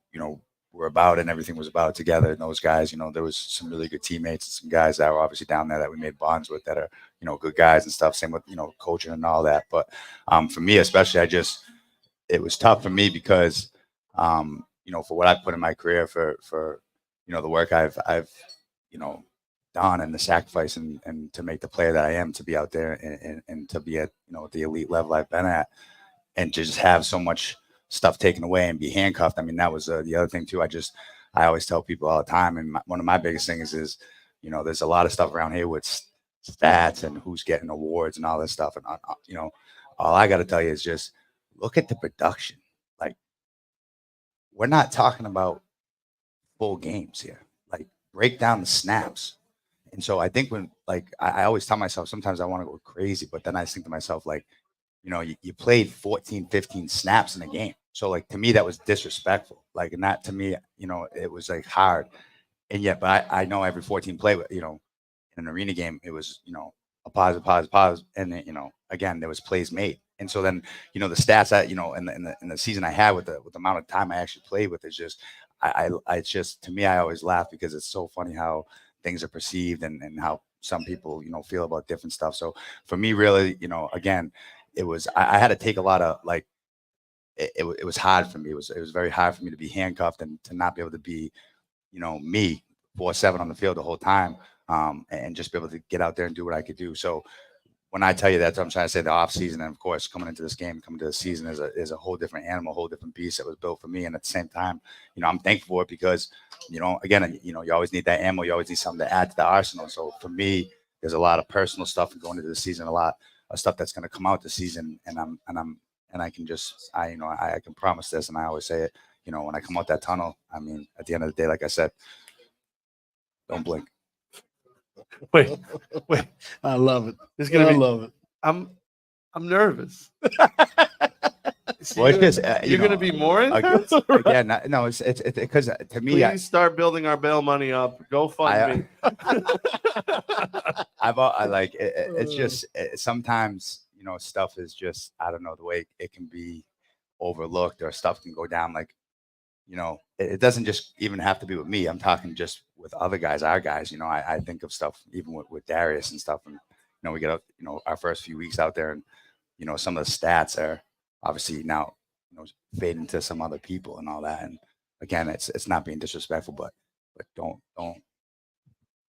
C: were about it and everything was about it together. And those guys, there was some really good teammates and some guys that were obviously down there that we made bonds with that are, good guys and stuff. Same with, coaching and all that. But for me, especially, it was tough for me because, for what I put in my career for the work I've done and the sacrifice and to make the player that I am, to be out there and to be at, the elite level I've been at, and to just have so much stuff taken away and be handcuffed. I mean, that was the other thing too. I always tell people all the time, and one of my biggest things is, there's a lot of stuff around here with stats and who's getting awards and all this stuff. And all I got to tell you is just look at the production. Like, we're not talking about full games here. Like, break down the snaps. And so I think when, like, I always tell myself, sometimes I want to go crazy, but then I think to myself, like, you played 14, 15 snaps in a game. So like to me, that was disrespectful. Like, and that to me, it was like hard. And yet, but I know every 14 play, in an arena game, it was, a pause. And then, again, there was plays made. And so then, the stats that, in the season I had with the amount of time I actually played with is just, it's just, to me, I always laugh because it's so funny how things are perceived and how some people, feel about different stuff. So for me, really, again, it was, I had to take a lot of like, it was hard for me. It was very hard for me to be handcuffed and to not be able to be, me 4/7 on the field the whole time, and just be able to get out there and do what I could do. So when I tell you that, I'm trying to say the off season, and of course coming into this game, coming to the season is a whole different animal, a whole different beast that was built for me. And at the same time, I'm thankful for it because, again, you always need that ammo. You always need something to add to the arsenal. So for me, there's a lot of personal stuff going into the season, a lot of stuff that's going to come out this season. And I can just, I can promise this. And I always say it, when I come out that tunnel, I mean, at the end of the day, like I said, don't blink.
A: Wait.
B: I love it.
A: I
B: love it.
A: I'm nervous.
C: Well, it's just,
A: you're going to be more intense?
C: Again, no, it's because to me,
A: please start building our bail money up. Go fund me.
C: I like it, it's just sometimes stuff is just, I don't know, the way it can be overlooked or stuff can go down. Like, it doesn't just even have to be with me. I'm talking just with other guys, our guys. I think of stuff even with Darius and stuff, and we get up, our first few weeks out there, and some of the stats are obviously now fade into some other people and all that. And again, it's not being disrespectful, but don't.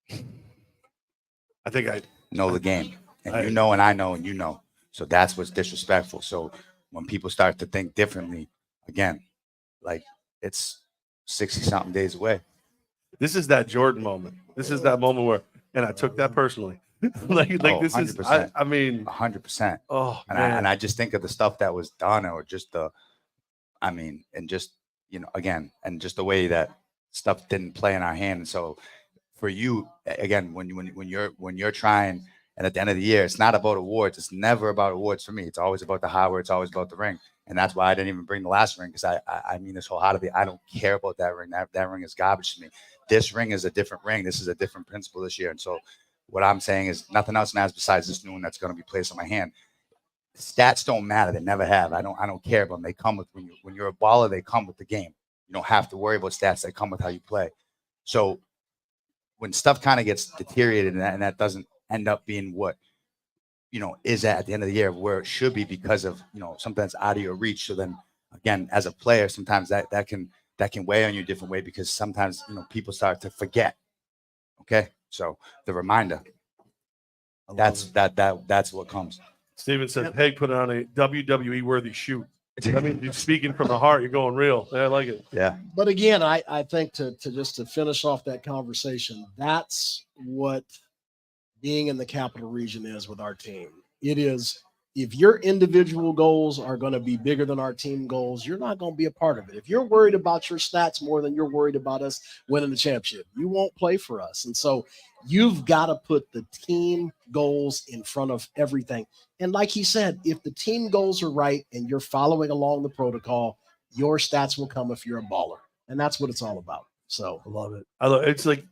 A: I think I
C: know the game, and and I know, and so that's what's disrespectful. So when people start to think differently, again, like it's 60-something days away.
A: This is that Jordan moment. This is that moment where, and I took that personally. like this
C: 100%.
A: is, I mean,
C: 100%.
A: Oh,
C: and I just think of the stuff that was done, or just and just again, and just the way that stuff didn't play in our hand. And so for you, again, when you're trying, and at the end of the year, it's not about awards. It's never about awards for me. It's always about the hardware. It's always about the ring. And that's why I didn't even bring the last ring, because I mean this wholeheartedly. I don't care about that ring. That ring is garbage to me. This ring is a different ring. This is a different principle this year. And so what I'm saying is nothing else matters besides this new one that's going to be placed on my hand. Stats don't matter. They never have. I don't care about them. They come with, when you're a baller, they come with the game. You don't have to worry about stats. They come with how you play. So when stuff kind of gets deteriorated and that doesn't end up being what is at the end of the year where it should be, because of something that's out of your reach. So then again, as a player, sometimes that can weigh on you a different way, because sometimes people start to forget. Okay, so the reminder, that's what comes.
A: Steven said, "Hey, put it on a WWE worthy shoot." I mean, you're speaking from the heart. You're going real. Yeah, I like it.
C: Yeah.
B: But again, I think to finish off that conversation, that's what being in the capital region is with our team. It is, if your individual goals are going to be bigger than our team goals, you're not going to be a part of it. If you're worried about your stats more than you're worried about us winning the championship, you won't play for us. And so you've got to put the team goals in front of everything. And like he said, if the team goals are right and you're following along the protocol, your stats will come if you're a baller. And that's what it's all about. So
A: I love it. It's like,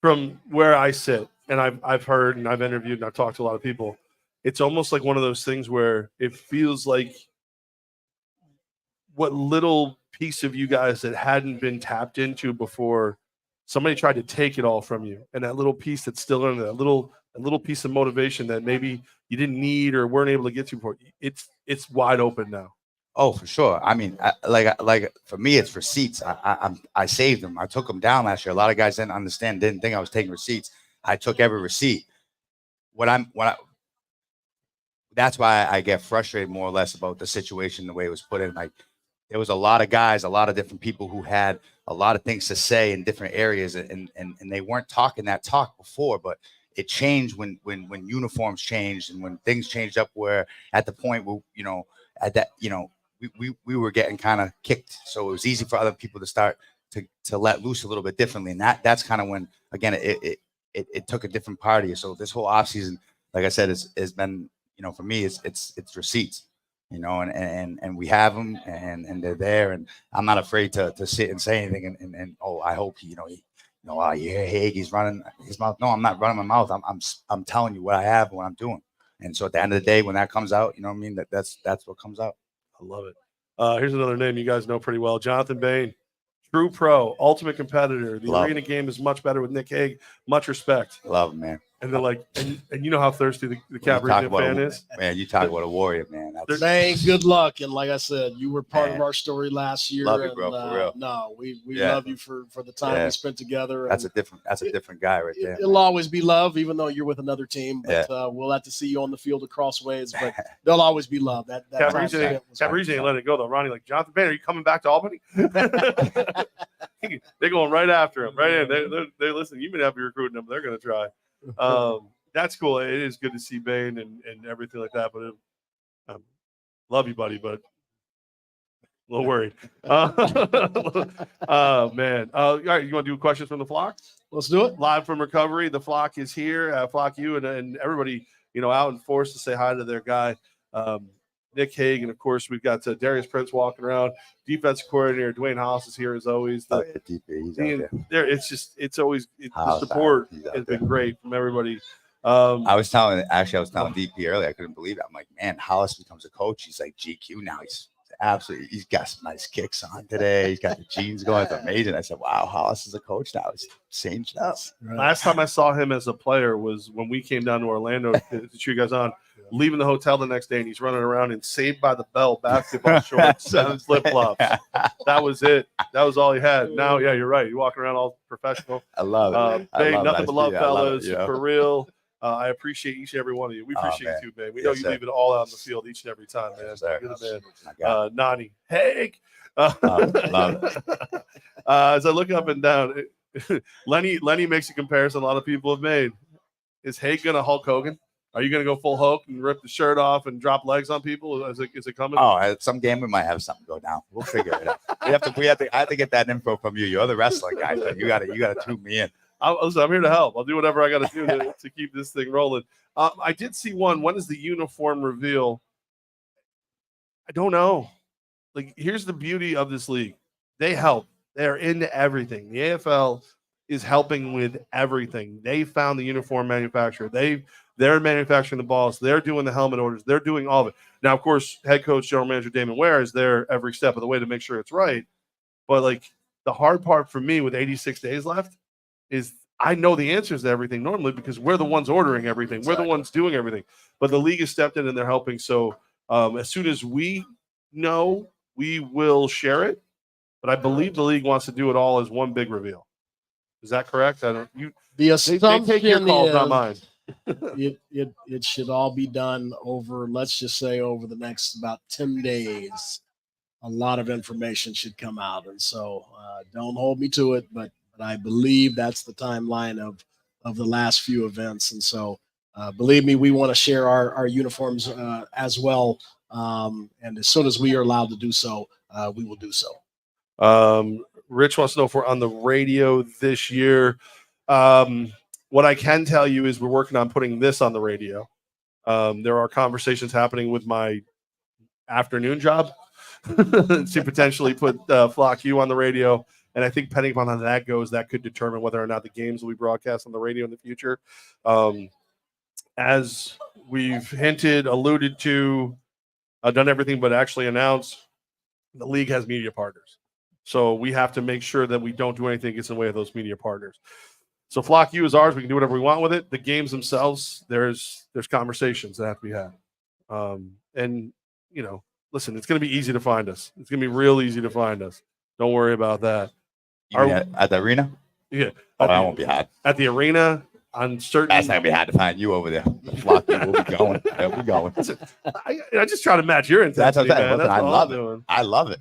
A: from where I sit, and I've heard and I've interviewed and I've talked to a lot of people, it's almost like one of those things where it feels like what little piece of you guys that hadn't been tapped into before, somebody tried to take it all from you, and that little piece that's still in there, a little piece of motivation that maybe you didn't need or weren't able to get to before, it's wide open now.
C: Oh, for sure. I mean, like for me, it's receipts. I saved them. I took them down last year. A lot of guys didn't think I was taking receipts. I took every receipt. That's why I get frustrated more or less about the situation, the way it was put in. Like, there was a lot of guys, a lot of different people who had a lot of things to say in different areas, and they weren't talking that talk before, but it changed when uniforms changed and when things changed up, where at the point where, we were getting kind of kicked. So it was easy for other people to start to let loose a little bit differently. And that's kind of when, again, it took a different party. So this whole offseason, like I said, has been, for me, it's receipts. And we have them, and they're there, and I'm not afraid to sit and say anything, and oh, I hope you hear Haig, he's running his mouth. No, I'm not running my mouth. I'm telling you what I have and what I'm doing. And so at the end of the day, when that comes out, you know what I mean, that's what comes out.
A: I love it. Here's another name you guys know pretty well, Jonathan Bain, true pro, ultimate competitor. The arena game is much better with Nick Haig. Much respect.
C: Love him, man.
A: And they're like, and you know how thirsty the Cavalry fan is.
C: Man, you talk about a warrior, man.
B: Man, good luck. And like I said, you were part of our story last year.
C: Love you, bro, for real.
B: No, we love you for the time we spent together.
C: That's a different guy right there.
B: It'll always be love, even though you're with another team. But we'll have to see you on the field across ways. But there'll always be love.
A: Cavalry ain't let it go though. Ronnie, like, Jonathan Bain, are you coming back to Albany? They're going right after him, right in. They listen. You may not be recruiting them, but they're going to try. That's cool. It is good to see Bain and everything like that. But love you, buddy. But a little worried. Man. All right, you want to do questions from the flock?
B: Let's do it.
A: Live from recovery. The flock is here. Flock you and everybody, out in force to say hi to their guy, Nick Haig. And of course, we've got Darius Prince walking around. Defensive coordinator Dwayne Hollis is here as always.
C: DP, he's out
A: there. It's always the support has been great from everybody.
C: I was telling DP earlier, I couldn't believe it. I'm like, man, Hollis becomes a coach. He's like GQ now. He's got some nice kicks on today. He's got the jeans going. It's amazing. I said, wow, Hollis is a coach now. He's changed up.
A: Last time I saw him as a player was when we came down to Orlando to cheer you guys on, leaving the hotel the next day, and he's running around in Saved by the Bell basketball shorts and flip-flops. That was it. That was all he had. Now, yeah, you're right. You're walking around all professional.
C: I love it.
A: Nothing but love, fellas. For real. I appreciate each and every one of you. We appreciate you, man. We know you leave it all out on the field each and every time, man. You're the man. Nani. Hey. As I look up and down, Lenny makes a comparison a lot of people have made. Is Haig going to Hulk Hogan? Are you going to go full Hulk and rip the shirt off and drop legs on people? Is it coming?
C: Oh, at some game we might have something go down. We'll figure it out. I have to get that info from you. You're the wrestling guy. So you got to tune me in.
A: I'm here to help. I'll do whatever I got to do to keep this thing rolling. I did see one. When is the uniform reveal? I don't know. Like, here's the beauty of this league. They help. They're into everything. The AFL is helping with everything. They found the uniform manufacturer. They're manufacturing the balls. They're doing the helmet orders. They're doing all of it. Now, of course, head coach, general manager Damon Ware is there every step of the way to make sure it's right. But, like, the hard part for me with 86 days left is I know the answers to everything normally because we're the ones ordering everything. Exactly. We're the ones doing everything. But the league has stepped in and they're helping. So as soon as we know, we will share it. But I believe the league wants to do it all as one big reveal. Is that correct? I don't. They take your calls, not mine.
B: It should all be done over, let's just say, over the next about 10 days. A lot of information should come out. And so don't hold me to it, but I believe that's the timeline of the last few events. And so believe me, we want to share our uniforms as well. And as soon as we are allowed to do so, we will do so.
A: Rich wants to know if we're on the radio this year. What I can tell you is we're working on putting this on the radio. There are conversations happening with my afternoon job to potentially put Flock U on the radio. And I think depending upon how that goes, that could determine whether or not the games will be broadcast on the radio in the future. As we've hinted, alluded to, done everything but actually announced, the league has media partners. So we have to make sure that we don't do anything that gets in the way of those media partners. So Flock U is ours. We can do whatever we want with it. The games themselves, there's conversations that have to be had. And, listen, it's going to be easy to find us. It's going to be real easy to find us. Don't worry about that.
C: At the arena?
A: Yeah.
C: That won't be hard.
A: At the arena, on certain.
C: That's not going to be hard to find you over there. Flock U will be going. They'll be going.
A: I just try to match your intensity, man. That's
C: I
A: all
C: love
A: I'm
C: it.
A: doing.
C: I love it.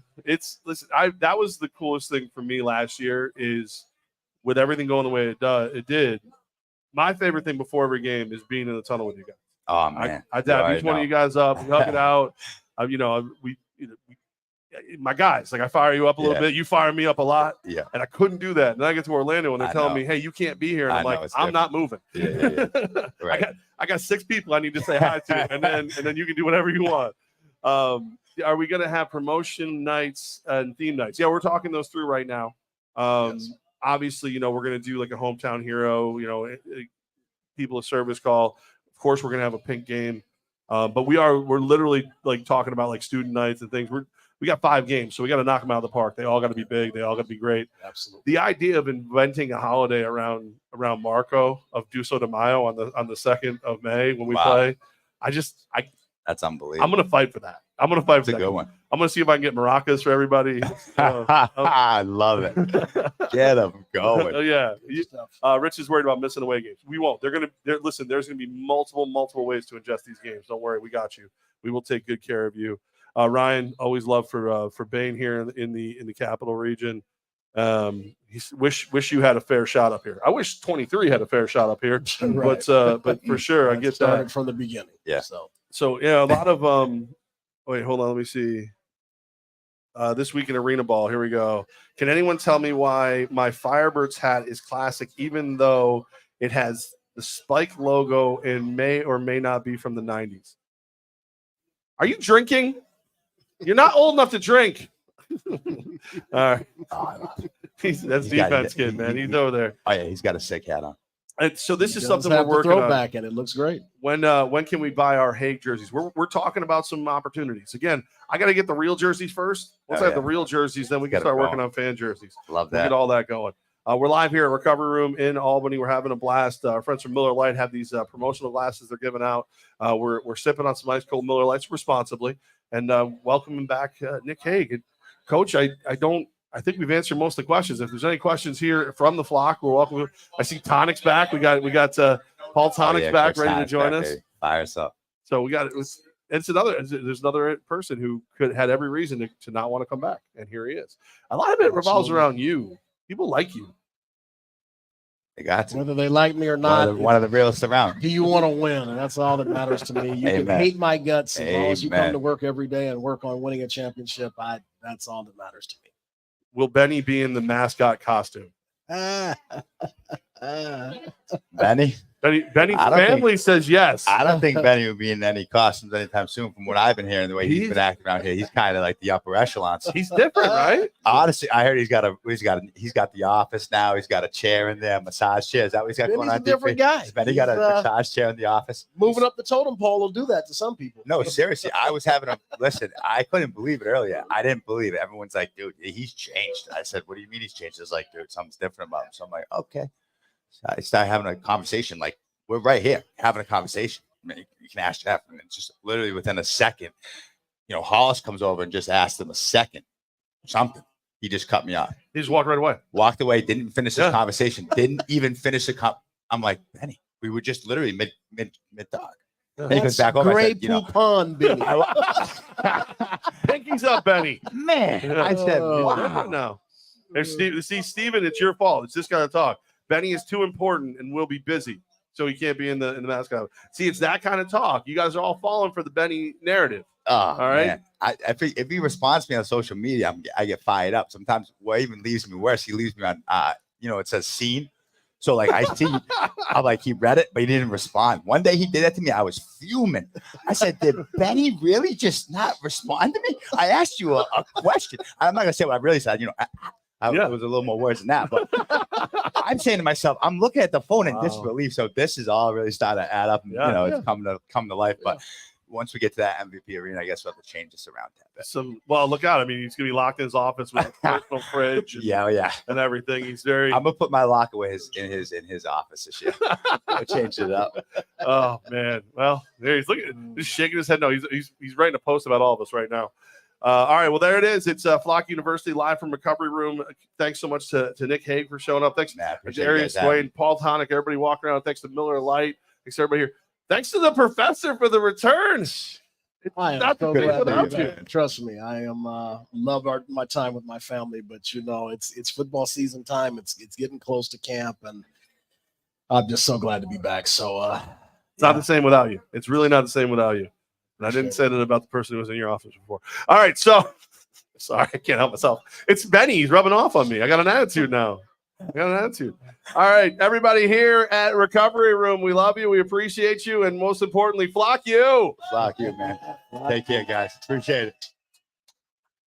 A: That was the coolest thing for me last year is with everything going the way it did. My favorite thing before every game is being in the tunnel with you guys.
C: Oh man,
A: I dab each one of you guys up, we hug it out. my guys, like I fire you up a little bit, you fire me up a lot.
C: Yeah.
A: And I couldn't do that. And then I get to Orlando and they're telling
C: know.
A: me, hey, you can't be here. And
C: I
A: I'm
C: know,
A: like,
C: it's
A: I'm not moving.
C: Yeah. Right.
A: I got 6 people I need to say hi to, and then you can do whatever you want. Are we going to have promotion nights and theme nights? Yeah, we're talking those through right now.
B: Yes.
A: Obviously, you know, we're going to do like a hometown hero, you know, people of service call. Of course, we're going to have a pink game. But we're literally like talking about like student nights and things. We got 5 games, so we got to knock them out of the park. They all got to be big. They all got to be great.
B: Absolutely.
A: The idea of inventing a holiday around Marco of Duso de Mayo on the 2nd of May when we play,
C: that's unbelievable.
A: I'm going to fight for that. I'm going to fight for that.
C: That's a good one.
A: I'm going to see if I can get maracas for everybody.
C: I love it. Get them going.
A: Oh yeah. Rich is worried about missing away games. We won't. Listen. There's going to be multiple ways to ingest these games. Don't worry. We got you. We will take good care of you. Ryan, always love for Bain here in the capital region. He wish you had a fair shot up here. I wish 23 had a fair shot up here, right. but for sure I get
B: started
A: that
B: from the beginning.
C: Yeah.
A: So yeah, a lot of wait, hold on, let me see. This week in arena ball, here we go. Can anyone tell me why my Firebirds hat is classic, even though it has the Spike logo and may or may not be from the 90s? Are you drinking? You're not old enough to drink. All right. That's defense kid, man. He's over there.
C: Oh yeah, he's got a sick hat on.
A: And so this is something
B: we're
A: working on.
B: Throwback, and it looks great.
A: When can we buy our Hague jerseys? We're talking about some opportunities. Again, I got to get the real jerseys first. Once I have the real jerseys, then we can start working on fan jerseys.
C: Love that.
A: We'll get all that going. We're live here at Recovery Room in Albany. We're having a blast. Our friends from Miller Lite have these promotional glasses they're giving out. We're sipping on some ice cold Miller Lights responsibly. And welcoming back Nick Hague. Coach, I think we've answered most of the questions. If there's any questions here from the flock, we're welcome. I see Tonic's back. We got Paul Tonic's back,
C: Coach
A: ready to join
C: back,
A: us.
C: baby. Fire us up.
A: So we got there's another person who had every reason to not want to come back, and here he is. A lot of it revolves around you. People like you.
C: They got to.
B: Whether they like me or not.
C: One of the realest around.
B: Do you want to win? And that's all that matters to me. You can hate my guts as long as you come to work every day and work on winning a championship. That's all that matters to me.
A: Will Benny be in the mascot costume?
C: Benny?
A: Benny's family says yes.
C: I don't think Benny will be in any costumes anytime soon. From what I've been hearing, the way he's been acting around here, he's kind of like the upper echelons.
A: He's different, right?
C: Honestly, I heard he's got the office now. He's got a chair in there, massage chair. Is that what he's got going on?
B: He's a different guy.
C: Benny got a massage chair in the office.
B: Moving up the totem pole will do that to some people.
C: No, seriously, I was having listen. I couldn't believe it earlier. I didn't believe it. Everyone's like, dude, he's changed. I said, what do you mean he's changed? It's like, dude, something's different about him. So I'm like, okay. So I started having a conversation. Like, we're right here having a conversation. I mean, you can ask Jeff, and it's just literally within a second, Hollis comes over and just asked him a second, something. He just cut me off.
A: He just walked right away.
C: Walked away, didn't finish his conversation, didn't even finish the I'm like, Benny, we were just literally mid talk. Then he goes back over.
B: Great poupon, Benny.
A: Pinkies up, Benny.
C: Man, I said,
A: wow. No. See, Steven, it's your fault. It's this kind of talk. Benny is too important and will be busy, so he can't be in the mascot. See, it's that kind of talk. You guys are all falling for the Benny narrative. All right.
C: Man. If he responds to me on social media, I get fired up. Sometimes what even leaves me worse, he leaves me on it says seen. So like I see, I'm like, he read it, but he didn't respond. One day he did that to me. I was fuming. I said, did Benny really just not respond to me? I asked you a question. I'm not gonna say what I really said. It was a little more words than that, but I'm saying to myself, I'm looking at the phone in disbelief. So this is all really starting to add up. And, it's come to life. But once we get to that MVP arena, I guess we'll have to change this around a bit.
A: Look out. I mean, he's going to be locked in his office with a personal fridge and everything. He's I'm
C: going to put my lock away in his office this year. I'll change it up.
A: Oh, man. Well, there he's looking, just shaking his head. No, he's writing a post about all of us right now. All right, well, there it is. It's Flock University live from Recovery Room. Thanks so much to Nick Hague for showing up. Thanks to Arius Wade, Paul Tonic, everybody walking around. Thanks to Miller Lite. Thanks to everybody here. Thanks to the professor for the returns.
B: I am so glad to be back. Trust me, I am love my time with my family, but it's football season time. It's getting close to camp, and I'm just so glad to be back. So
A: it's not the same without you. It's really not the same without you. And I didn't say that about the person who was in your office before. All right, so Sorry, I can't help myself. It's Benny. He's rubbing off on me. I got an attitude now. All right, everybody here at Recovery Room, we love you. We appreciate you. And most importantly, flock you.
C: Flock you, man. Take care, guys. Appreciate it.